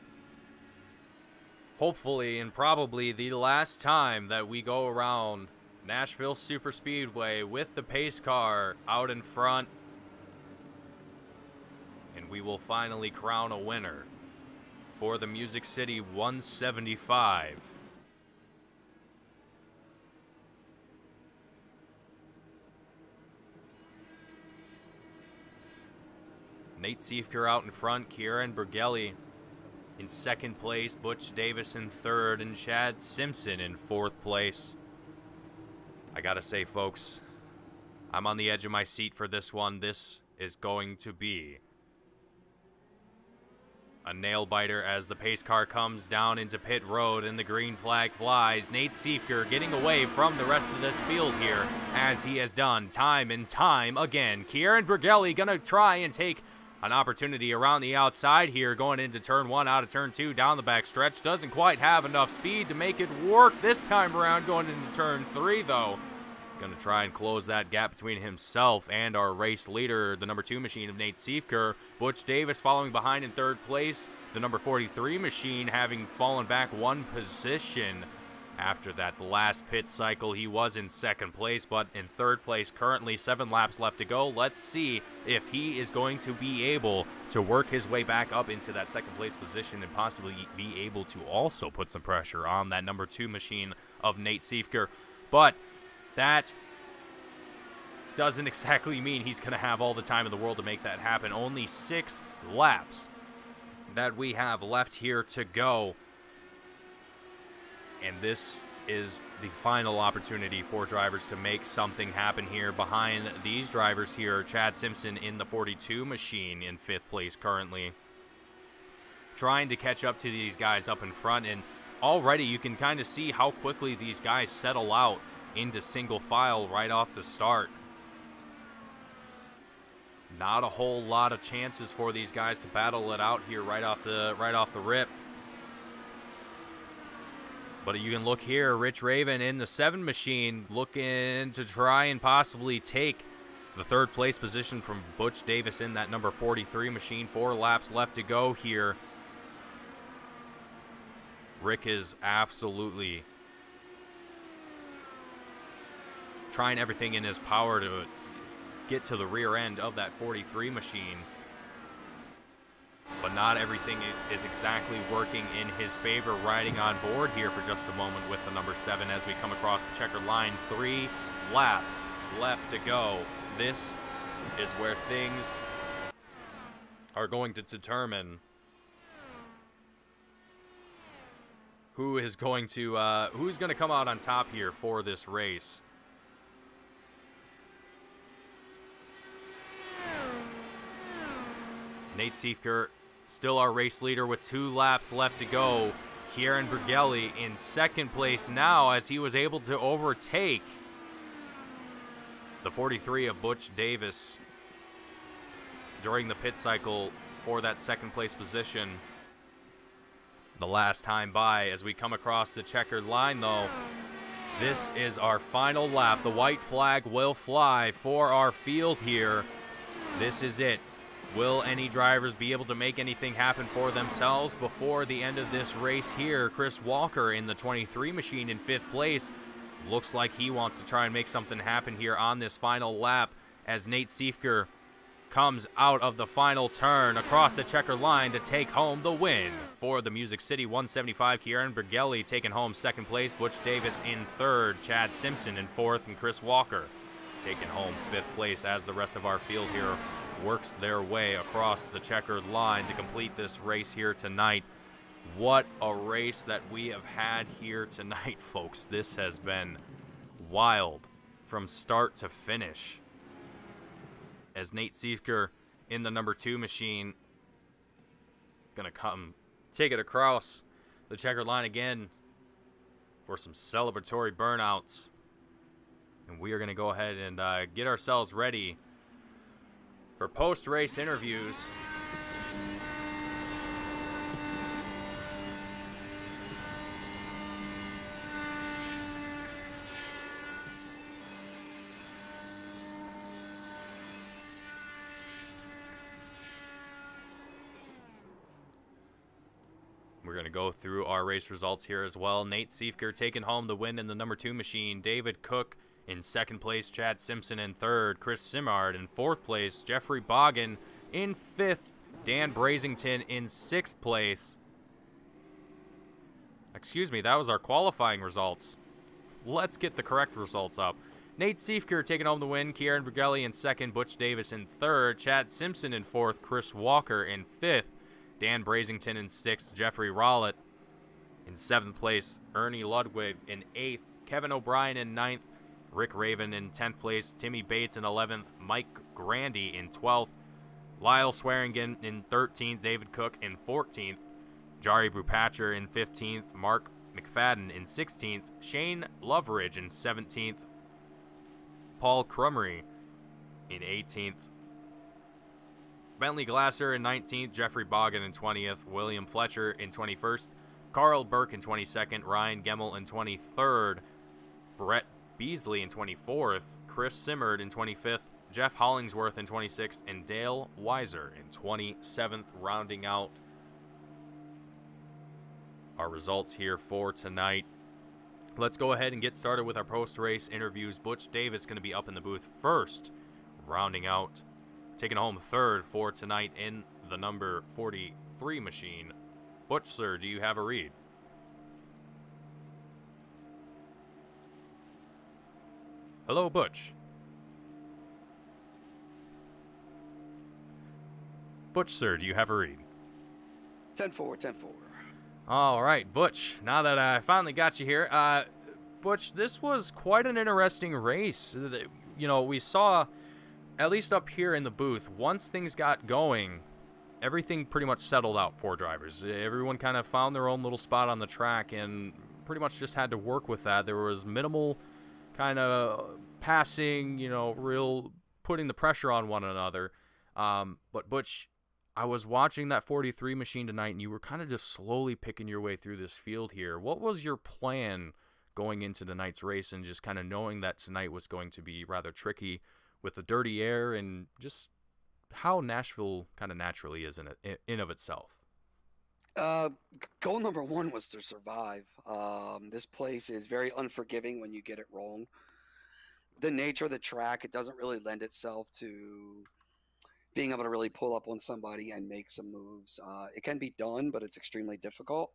Speaker 3: hopefully and probably, the last time that we go around Nashville Super Speedway with the pace car out in front. And we will finally crown a winner for the Music City 175. Nate Siefker out in front, Kieran Bergelli in 2nd place, Butch Davis in 3rd, and Chad Simpson in 4th place. I gotta say, folks, I'm on the edge of my seat for this one. This is going to be a nail-biter as the pace car comes down into pit road and the green flag flies. Nate Siefker getting away from the rest of this field here, as he has done time and time again. Kieran Bergelli gonna try and take an opportunity around the outside here, going into turn 1, out of turn 2, down the back stretch. Doesn't quite have enough speed to make it work this time around, going into turn 3, though. Going to try and close that gap between himself and our race leader, the number 2 machine of Nate Siefker. Butch Davis following behind in 3rd place. The number 43 machine having fallen back 1 position after that last pit cycle. He was in 2nd place, but in 3rd place currently. 7 laps left to go. Let's see if he is going to be able to work his way back up into that 2nd place position and possibly be able to also put some pressure on that number 2 machine of Nate Siefker. But that doesn't exactly mean he's going to have all the time in the world to make that happen. Only 6 laps that we have left here to go. And this is the final opportunity for drivers to make something happen here. Behind these drivers here, Chad Simpson in the 42 machine in 5th place currently, trying to catch up to these guys up in front. And already you can kind of see how quickly these guys settle out into single file right off the start. Not a whole lot of chances for these guys to battle it out here right off the rip. But you can look here, Rich Raven in the 7 machine looking to try and possibly take the 3rd place position from Butch Davis in that number 43 machine. 4 laps left to go here. Rick is absolutely trying everything in his power to get to the rear end of that 43 machine. But not everything is exactly working in his favor. Riding on board here for just a moment with the number 7 as we come across the checkered line. 3 laps left to go. This is where things are going to determine who's going to come out on top here for this race. Nate Siefker, still our race leader with 2 laps left to go. Kieran Bergelli in 2nd place now as he was able to overtake the 43 of Butch Davis during the pit cycle for that 2nd place position the last time by. As we come across the checkered line, though, this is our final lap. The white flag will fly for our field here. This is it. Will any drivers be able to make anything happen for themselves before the end of this race here? Chris Walker in the 23 machine in 5th place. Looks like he wants to try and make something happen here on this final lap as Nate Siefker comes out of the final turn across the checker line to take home the win for the Music City 175. Kieran Bergelli taking home 2nd place. Butch Davis in 3rd. Chad Simpson in 4th. And Chris Walker taking home 5th place as the rest of our field here works their way across the checkered line to complete this race here tonight. What a race that we have had here tonight, folks. This has been wild from start to finish. As Nate Siefker in the number 2 machine gonna come take it across the checkered line again for some celebratory burnouts. And we are gonna go ahead and get ourselves ready for post-race interviews. We're going to go through our race results here as well. Nate Siefker taking home the win in the number 2 machine. David Cook in 2nd place. Chad Simpson in 3rd. Chris Simard in 4th place. Jeffrey Boggin in 5th. Dan Brazington in 6th place. Excuse me, that was our qualifying results. Let's get the correct results up. Nate Siefker taking home the win. Kieran Bergelli in 2nd. Butch Davis in 3rd. Chad Simpson in 4th. Chris Walker in 5th. Dan Brazington in 6th. Jeffrey Rowlett in 7th place. Ernie Ludwig in 8th. Kevin O'Brien in 9th. Rick Raven in 10th place. Timmy Bates in 11th. Mike Grandy in 12th. Lyle Swearingen in 13th. David Cook in 14th. Jari Brupatcher in 15th. Mark McFadden in 16th. Shane Loveridge in 17th. Paul Crummery in 18th. Bentley Glasser in 19th, Jeffrey Boggin in 20th, William Fletcher in 21st, Carl Burke in 22nd, Ryan Gemmel in 23rd, Brett Beasley in 24th, Chris Simmerd in 25th, Jeff Hollingsworth in 26th, and Dale Weiser in 27th, rounding out our results here for tonight. Let's go ahead and get started with our post-race interviews. Butch Davis going to be up in the booth first, rounding out, taking home 3rd for tonight in the number 43 machine. Butch, sir, do you have a read? Hello, Butch. Butch, sir, do you have a read?
Speaker 6: 10-4, 10-4.
Speaker 3: All right, Butch, now that I finally got you here, Butch, this was quite an interesting race. You know, we saw, at least up here in the booth, once things got going, everything pretty much settled out for drivers. Everyone kind of found their own little spot on the track and pretty much just had to work with that. There was minimal kind of passing, you know, real putting the pressure on one another. But Butch, I was watching that 43 machine tonight, and you were kind of just slowly picking your way through this field here. What was your plan going into tonight's race, and just kind of knowing that tonight was going to be rather tricky with the dirty air and just how Nashville kind of naturally is in of itself?
Speaker 6: Goal number one was to survive. This place is very unforgiving when you get it wrong. The nature of the track, it doesn't really lend itself to being able to really pull up on somebody and make some moves. It can be done, but it's extremely difficult.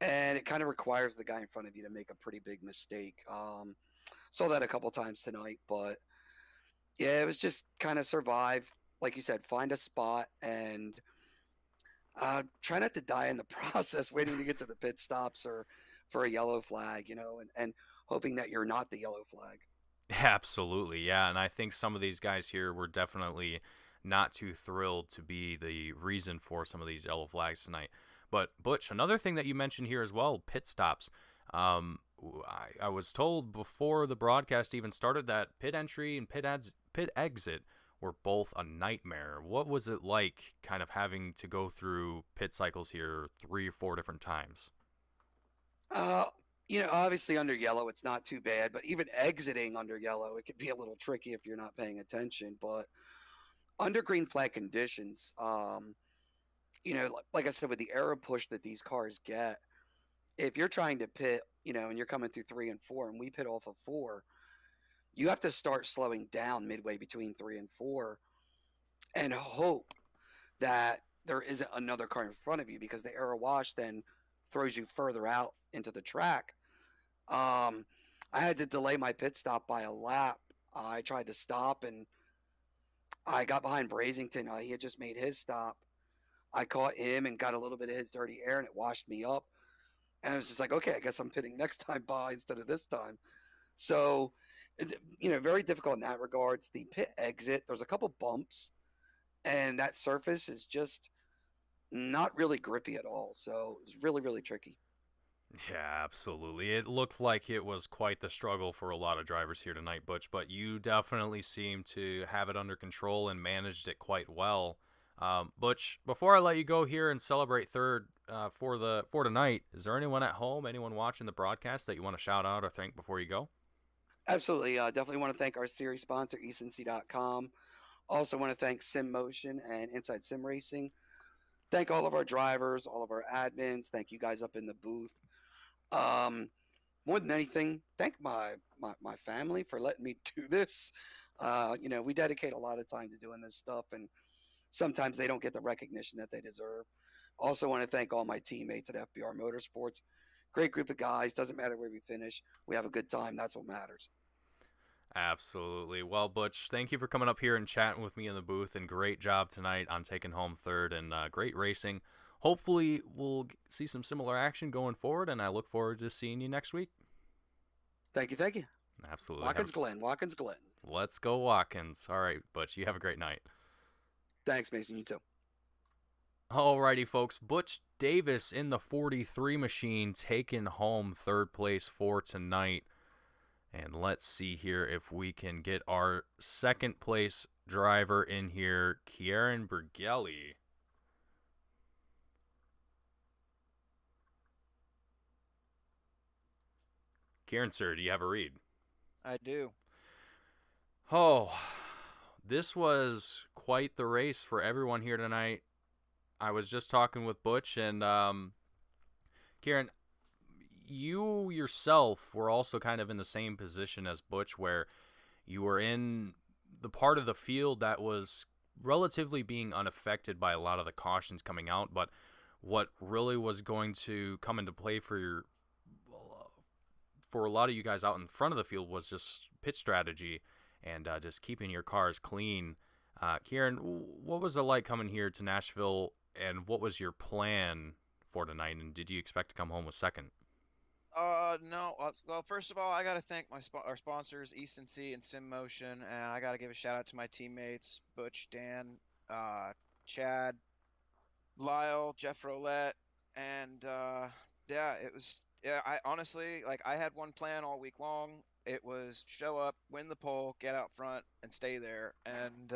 Speaker 6: And it kind of requires the guy in front of you to make a pretty big mistake. Saw that a couple times tonight, but yeah, it was just kind of survive. Like you said, find a spot and try not to die in the process, waiting to get to the pit stops or for a yellow flag, and hoping that you're not the yellow flag.
Speaker 3: Absolutely, yeah. And I think some of these guys here were definitely not too thrilled to be the reason for some of these yellow flags tonight. But Butch, another thing that you mentioned here as well, pit stops. I was told before the broadcast even started that pit entry and pit exit were both a nightmare. What was it like kind of having to go through pit cycles here 3 or 4 different times?
Speaker 6: Obviously under yellow, it's not too bad, but even exiting under yellow, it could be a little tricky if you're not paying attention. But under green flag conditions, like I said, with the arrow push that these cars get, if you're trying to pit, and you're coming through 3 and 4, and we pit off of 4, you have to start slowing down midway between 3 and 4 and hope that there isn't another car in front of you, because the arrow wash then throws you further out into the track. I had to delay my pit stop by a lap. I tried to stop, and I got behind Brazington. He had just made his stop. I caught him and got a little bit of his dirty air, and it washed me up. And I was just like, okay, I guess I'm pitting next time by instead of this time. So, very difficult in that regards. The pit exit, there's a couple bumps, and that surface is just not really grippy at all. So it was really, really tricky.
Speaker 3: Yeah, absolutely. It looked like it was quite the struggle for a lot of drivers here tonight, Butch, but you definitely seemed to have it under control and managed it quite well. Butch, before I let you go here and celebrate third for tonight, is there anyone at home, anyone watching the broadcast that you want to shout out or thank before you go?
Speaker 6: Absolutely. Definitely want to thank our series sponsor, eSync.com. Also want to thank Sim Motion and Inside Sim Racing. Thank all of our drivers, all of our admins. Thank you guys up in the booth. More than anything, thank my family for letting me do this. We dedicate a lot of time to doing this stuff, and sometimes they don't get the recognition that they deserve. Also want to thank all my teammates at FBR Motorsports. Great group of guys. Doesn't matter where we finish. We have a good time. That's what matters.
Speaker 3: Absolutely. Well, Butch, thank you for coming up here and chatting with me in the booth, and great job tonight on taking home third, and great racing. Hopefully, we'll see some similar action going forward, and I look forward to seeing you next week.
Speaker 6: Thank you.
Speaker 3: Absolutely.
Speaker 6: Watkins Glen.
Speaker 3: Let's go Watkins. All right, Butch, you have a great night.
Speaker 6: Thanks, Mason. You too.
Speaker 3: Alrighty, folks. Butch Davis in the 43 machine taking home third place for tonight. And let's see here if we can get our second place driver in here, Kieran Bergelli. Kieran, sir, do you have a read?
Speaker 7: I do.
Speaker 3: Oh, this was quite the race for everyone here tonight. I was just talking with Butch, and Kieran, you yourself were also kind of in the same position as Butch, where you were in the part of the field that was relatively being unaffected by a lot of the cautions coming out, but what really was going to come into play for a lot of you guys out in front of the field was just pit strategy and just keeping your cars clean. Kieran, what was it like coming here to Nashville, and what was your plan for tonight, and did you expect to come home with second?
Speaker 7: No. Well, first of all, I got to thank our sponsors, eSync and Sim Motion, and I got to give a shout out to my teammates, Butch, Dan, Chad, Lyle, Jeff Roulette, and I honestly, I had one plan all week long. It was show up, win the pole, get out front, and stay there. And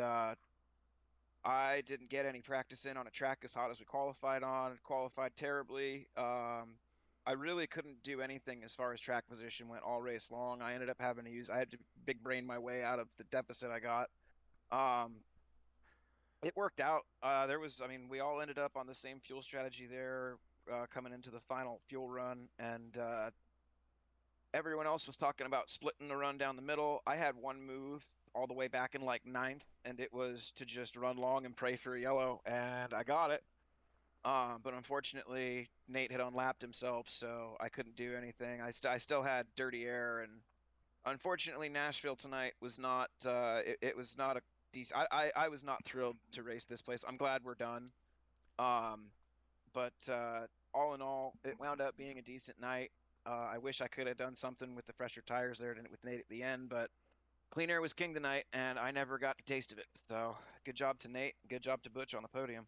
Speaker 7: I didn't get any practice in on a track as hot as we qualified on. Qualified terribly. I really couldn't do anything as far as track position went all race long. I ended up having to I had to big brain my way out of the deficit I got. It worked out. We all ended up on the same fuel strategy there coming into the final fuel run, and everyone else was talking about splitting the run down the middle. I had one move all the way back in like ninth, and it was to just run long and pray for a yellow, and I got it. But unfortunately, Nate had unlapped himself, so I couldn't do anything. I still had dirty air, and unfortunately, Nashville tonight was not. It was not a decent. I was not thrilled to race this place. I'm glad we're done. But all in all, it wound up being a decent night. I wish I could have done something with the fresher tires there with Nate at the end, but clean air was king tonight, and I never got the taste of it. So good job to Nate. Good job to Butch on the podium.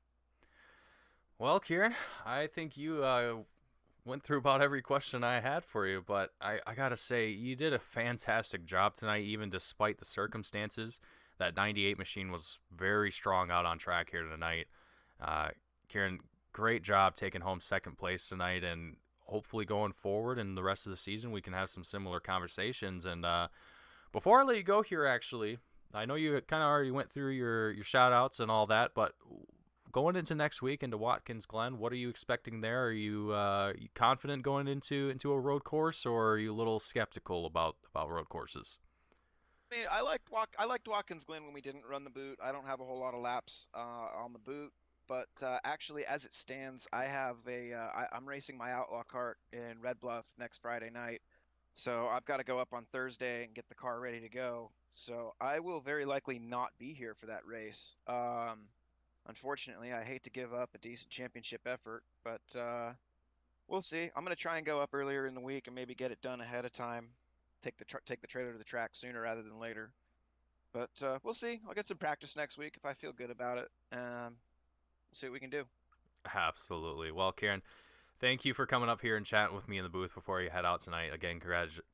Speaker 3: Well, Kieran, I think you went through about every question I had for you, but I gotta say, you did a fantastic job tonight, even despite the circumstances. That 98 machine was very strong out on track here tonight. Kieran, great job taking home second place tonight, and hopefully going forward in the rest of the season, we can have some similar conversations. And before I let you go here, actually, I know you kind of already went through your shout-outs and all that, but going into next week into Watkins Glen, what are you expecting there? Are you confident going into a road course, or are you a little skeptical about road courses?
Speaker 7: I mean, I liked Watkins Glen when we didn't run the boot. I don't have a whole lot of laps on the boot, but actually, as it stands, I'm racing my Outlaw kart in Red Bluff next Friday night, so I've got to go up on Thursday and get the car ready to go. So I will very likely not be here for that race. Unfortunately, I hate to give up a decent championship effort, but we'll see. I'm gonna try and go up earlier in the week and maybe get it done ahead of time. Take the trailer to the track sooner rather than later. But we'll see. I'll get some practice next week if I feel good about it. We'll see what we can do.
Speaker 3: Absolutely. Well, Kieran, thank you for coming up here and chatting with me in the booth before you head out tonight. Again,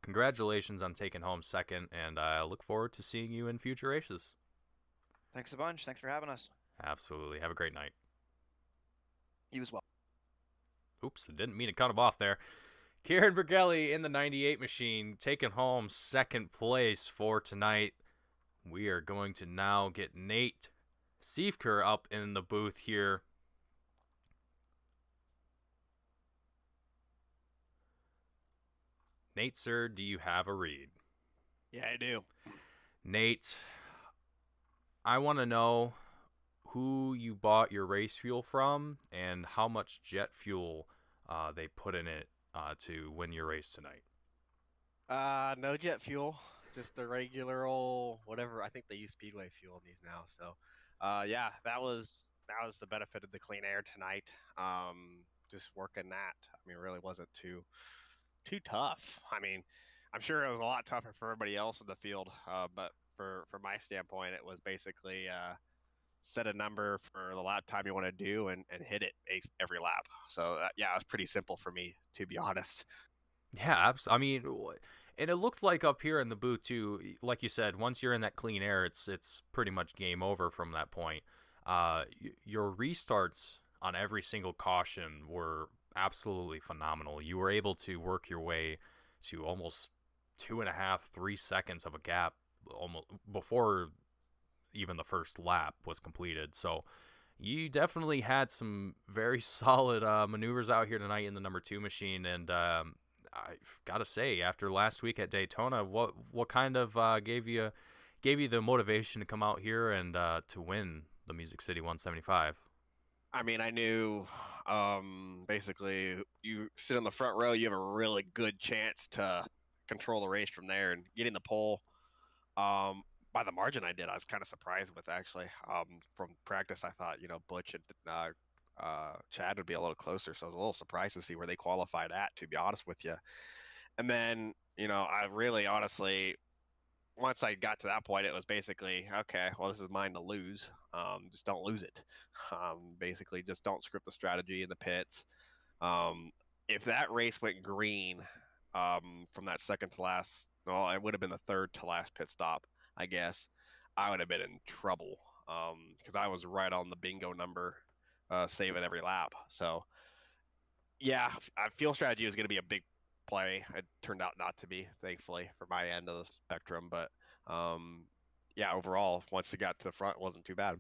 Speaker 3: congratulations on taking home second, and I look forward to seeing you in future races.
Speaker 7: Thanks a bunch. Thanks for having us.
Speaker 3: Absolutely. Have a great night.
Speaker 7: You as well.
Speaker 3: Oops, I didn't mean to cut him off there. Kieran Bergelli in the 98 machine, taking home second place for tonight. We are going to now get Nate Siefker up in the booth here. Nate, sir, do you have a read?
Speaker 8: Yeah, I do.
Speaker 3: Nate, I want to know who you bought your race fuel from and how much jet fuel they put in it to win your race tonight.
Speaker 8: No jet fuel, just the regular old whatever. I think they use Speedway fuel in these now. So, yeah, that was the benefit of the clean air tonight. Just working that. I mean, it really wasn't too tough. I mean, I'm sure it was a lot tougher for everybody else in the field, but from my standpoint, it was basically set a number for the lap time you want to do and hit it every lap. So yeah, it was pretty simple for me, to be honest.
Speaker 3: Yeah, I mean, and it looked like up here in the booth too, like you said, once you're in that clean air, it's pretty much game over from that point. Your restarts on every single caution were absolutely phenomenal. You were able to work your way to almost 2.5, 3 seconds of a gap almost before even the first lap was completed. So you definitely had some very solid maneuvers out here tonight in the number 2 machine. And I've got to say, after last week at Daytona, what kind of gave you the motivation to come out here and to win the Music City 175?
Speaker 8: I mean, I knew basically you sit on the front row, you have a really good chance to control the race from there and getting the pole. By the margin I did, I was kind of surprised with, actually. From practice, I thought, Butch and Chad would be a little closer, so I was a little surprised to see where they qualified at, to be honest with you. And then, I really honestly, once I got to that point, it was basically, okay, well, this is mine to lose. Just don't lose it. Basically, just don't script the strategy in the pits. If that race went green from that second to last, well, it would have been the third to last pit stop, I guess, I would have been in trouble. because I was right on the bingo number, saving every lap. So yeah, I feel strategy was going to be a big play. It turned out not to be, thankfully, for my end of the spectrum. But yeah, overall, once you got to the front, it wasn't too bad.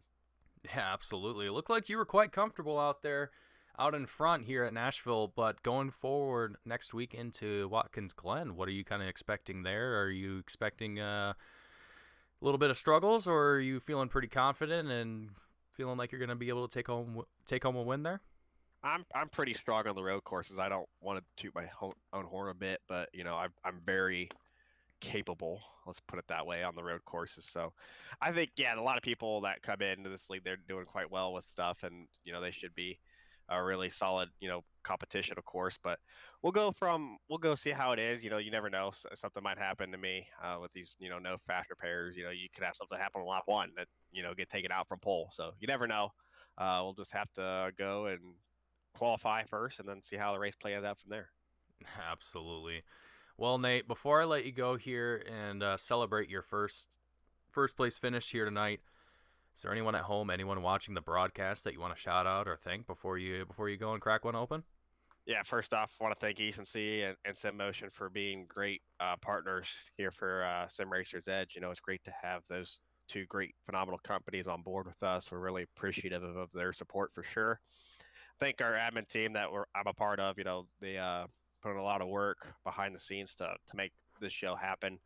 Speaker 3: Yeah, absolutely. It looked like you were quite comfortable out there, out in front here at Nashville. But going forward next week into Watkins Glen, what are you kind of expecting there? Are you expecting a little bit of struggles, or are you feeling pretty confident and feeling like you're going to be able to take home a win there?
Speaker 8: I'm pretty strong on the road courses. I don't want to toot my own horn a bit, but I'm very capable, let's put it that way, on the road courses. So I think, yeah, a lot of people that come into this league, they're doing quite well with stuff, and they should be a really solid competition, of course. But we'll go see how it is. You never know, something might happen to me with these no fast repairs. You could have something happen on lap one that get taken out from pole, so you never know. We'll just have to go and qualify first and then see how the race plays out from there.
Speaker 3: Absolutely. Well, Nate, before I let you go here and celebrate your first place finish here tonight, is there anyone at home, anyone watching the broadcast that you want to shout out or thank before you go and crack one open?
Speaker 8: Yeah, first off, I want to thank EC and SimMotion for being great partners here for Sim Racers Edge. It's great to have those two great, phenomenal companies on board with us. We're really appreciative of their support for sure. Thank our admin team that I'm a part of. They put in a lot of work behind the scenes to make this show happen.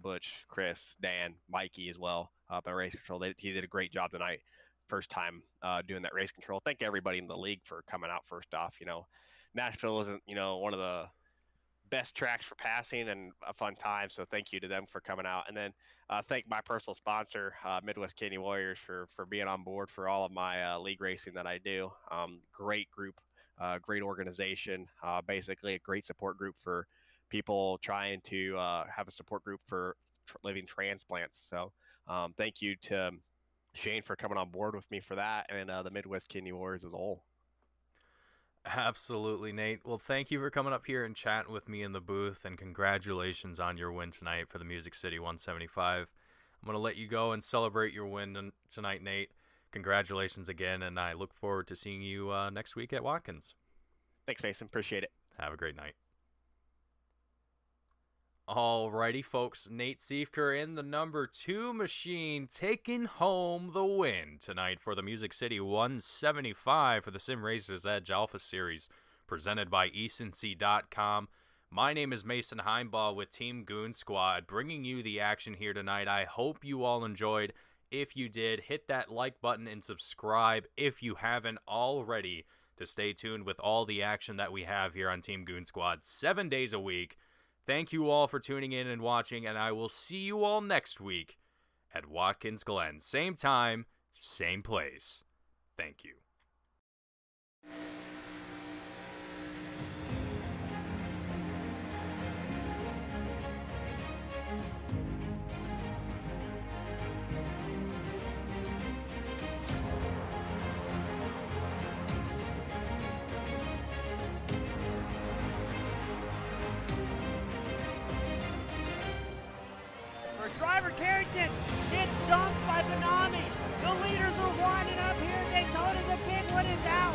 Speaker 8: Butch, Chris, Dan, Mikey as well up at Race Control. He did a great job tonight. First time doing that race control. Thank everybody in the league for coming out first off. Nashville isn't, one of the best tracks for passing and a fun time. So thank you to them for coming out. And then thank my personal sponsor, Midwest Canyon Warriors, for being on board for all of my league racing that I do. Great group, great organization, basically a great support group for people trying to have a support group for living transplants. So thank you to Shane for coming on board with me for that, and the Midwest Canyon Warriors as a whole.
Speaker 3: Absolutely, Nate. Well, thank you for coming up here and chatting with me in the booth, and congratulations on your win tonight for the Music City 175. I'm going to let you go and celebrate your win tonight, Nate. Congratulations again, and I look forward to seeing you next week at Watkins.
Speaker 8: Thanks, Mason. Appreciate it.
Speaker 3: Have a great night. Alrighty, folks. Nate Siefker in the number 2 machine taking home the win tonight for the Music City 175 for the Sim Racers Edge Alpha Series, presented by ecency.com. My name is Mason Heimbaugh with Team Goon Squad, bringing you the action here tonight. I hope you all enjoyed. If you did, hit that like button and subscribe if you haven't already to stay tuned with all the action that we have here on Team Goon Squad 7 days a week. Thank you all for tuning in and watching, and I will see you all next week at Watkins Glen. Same time, same place. Thank you.
Speaker 9: Driver Carrington gets dumped by Benami. The leaders are winding up here. Daytona, the big one is out.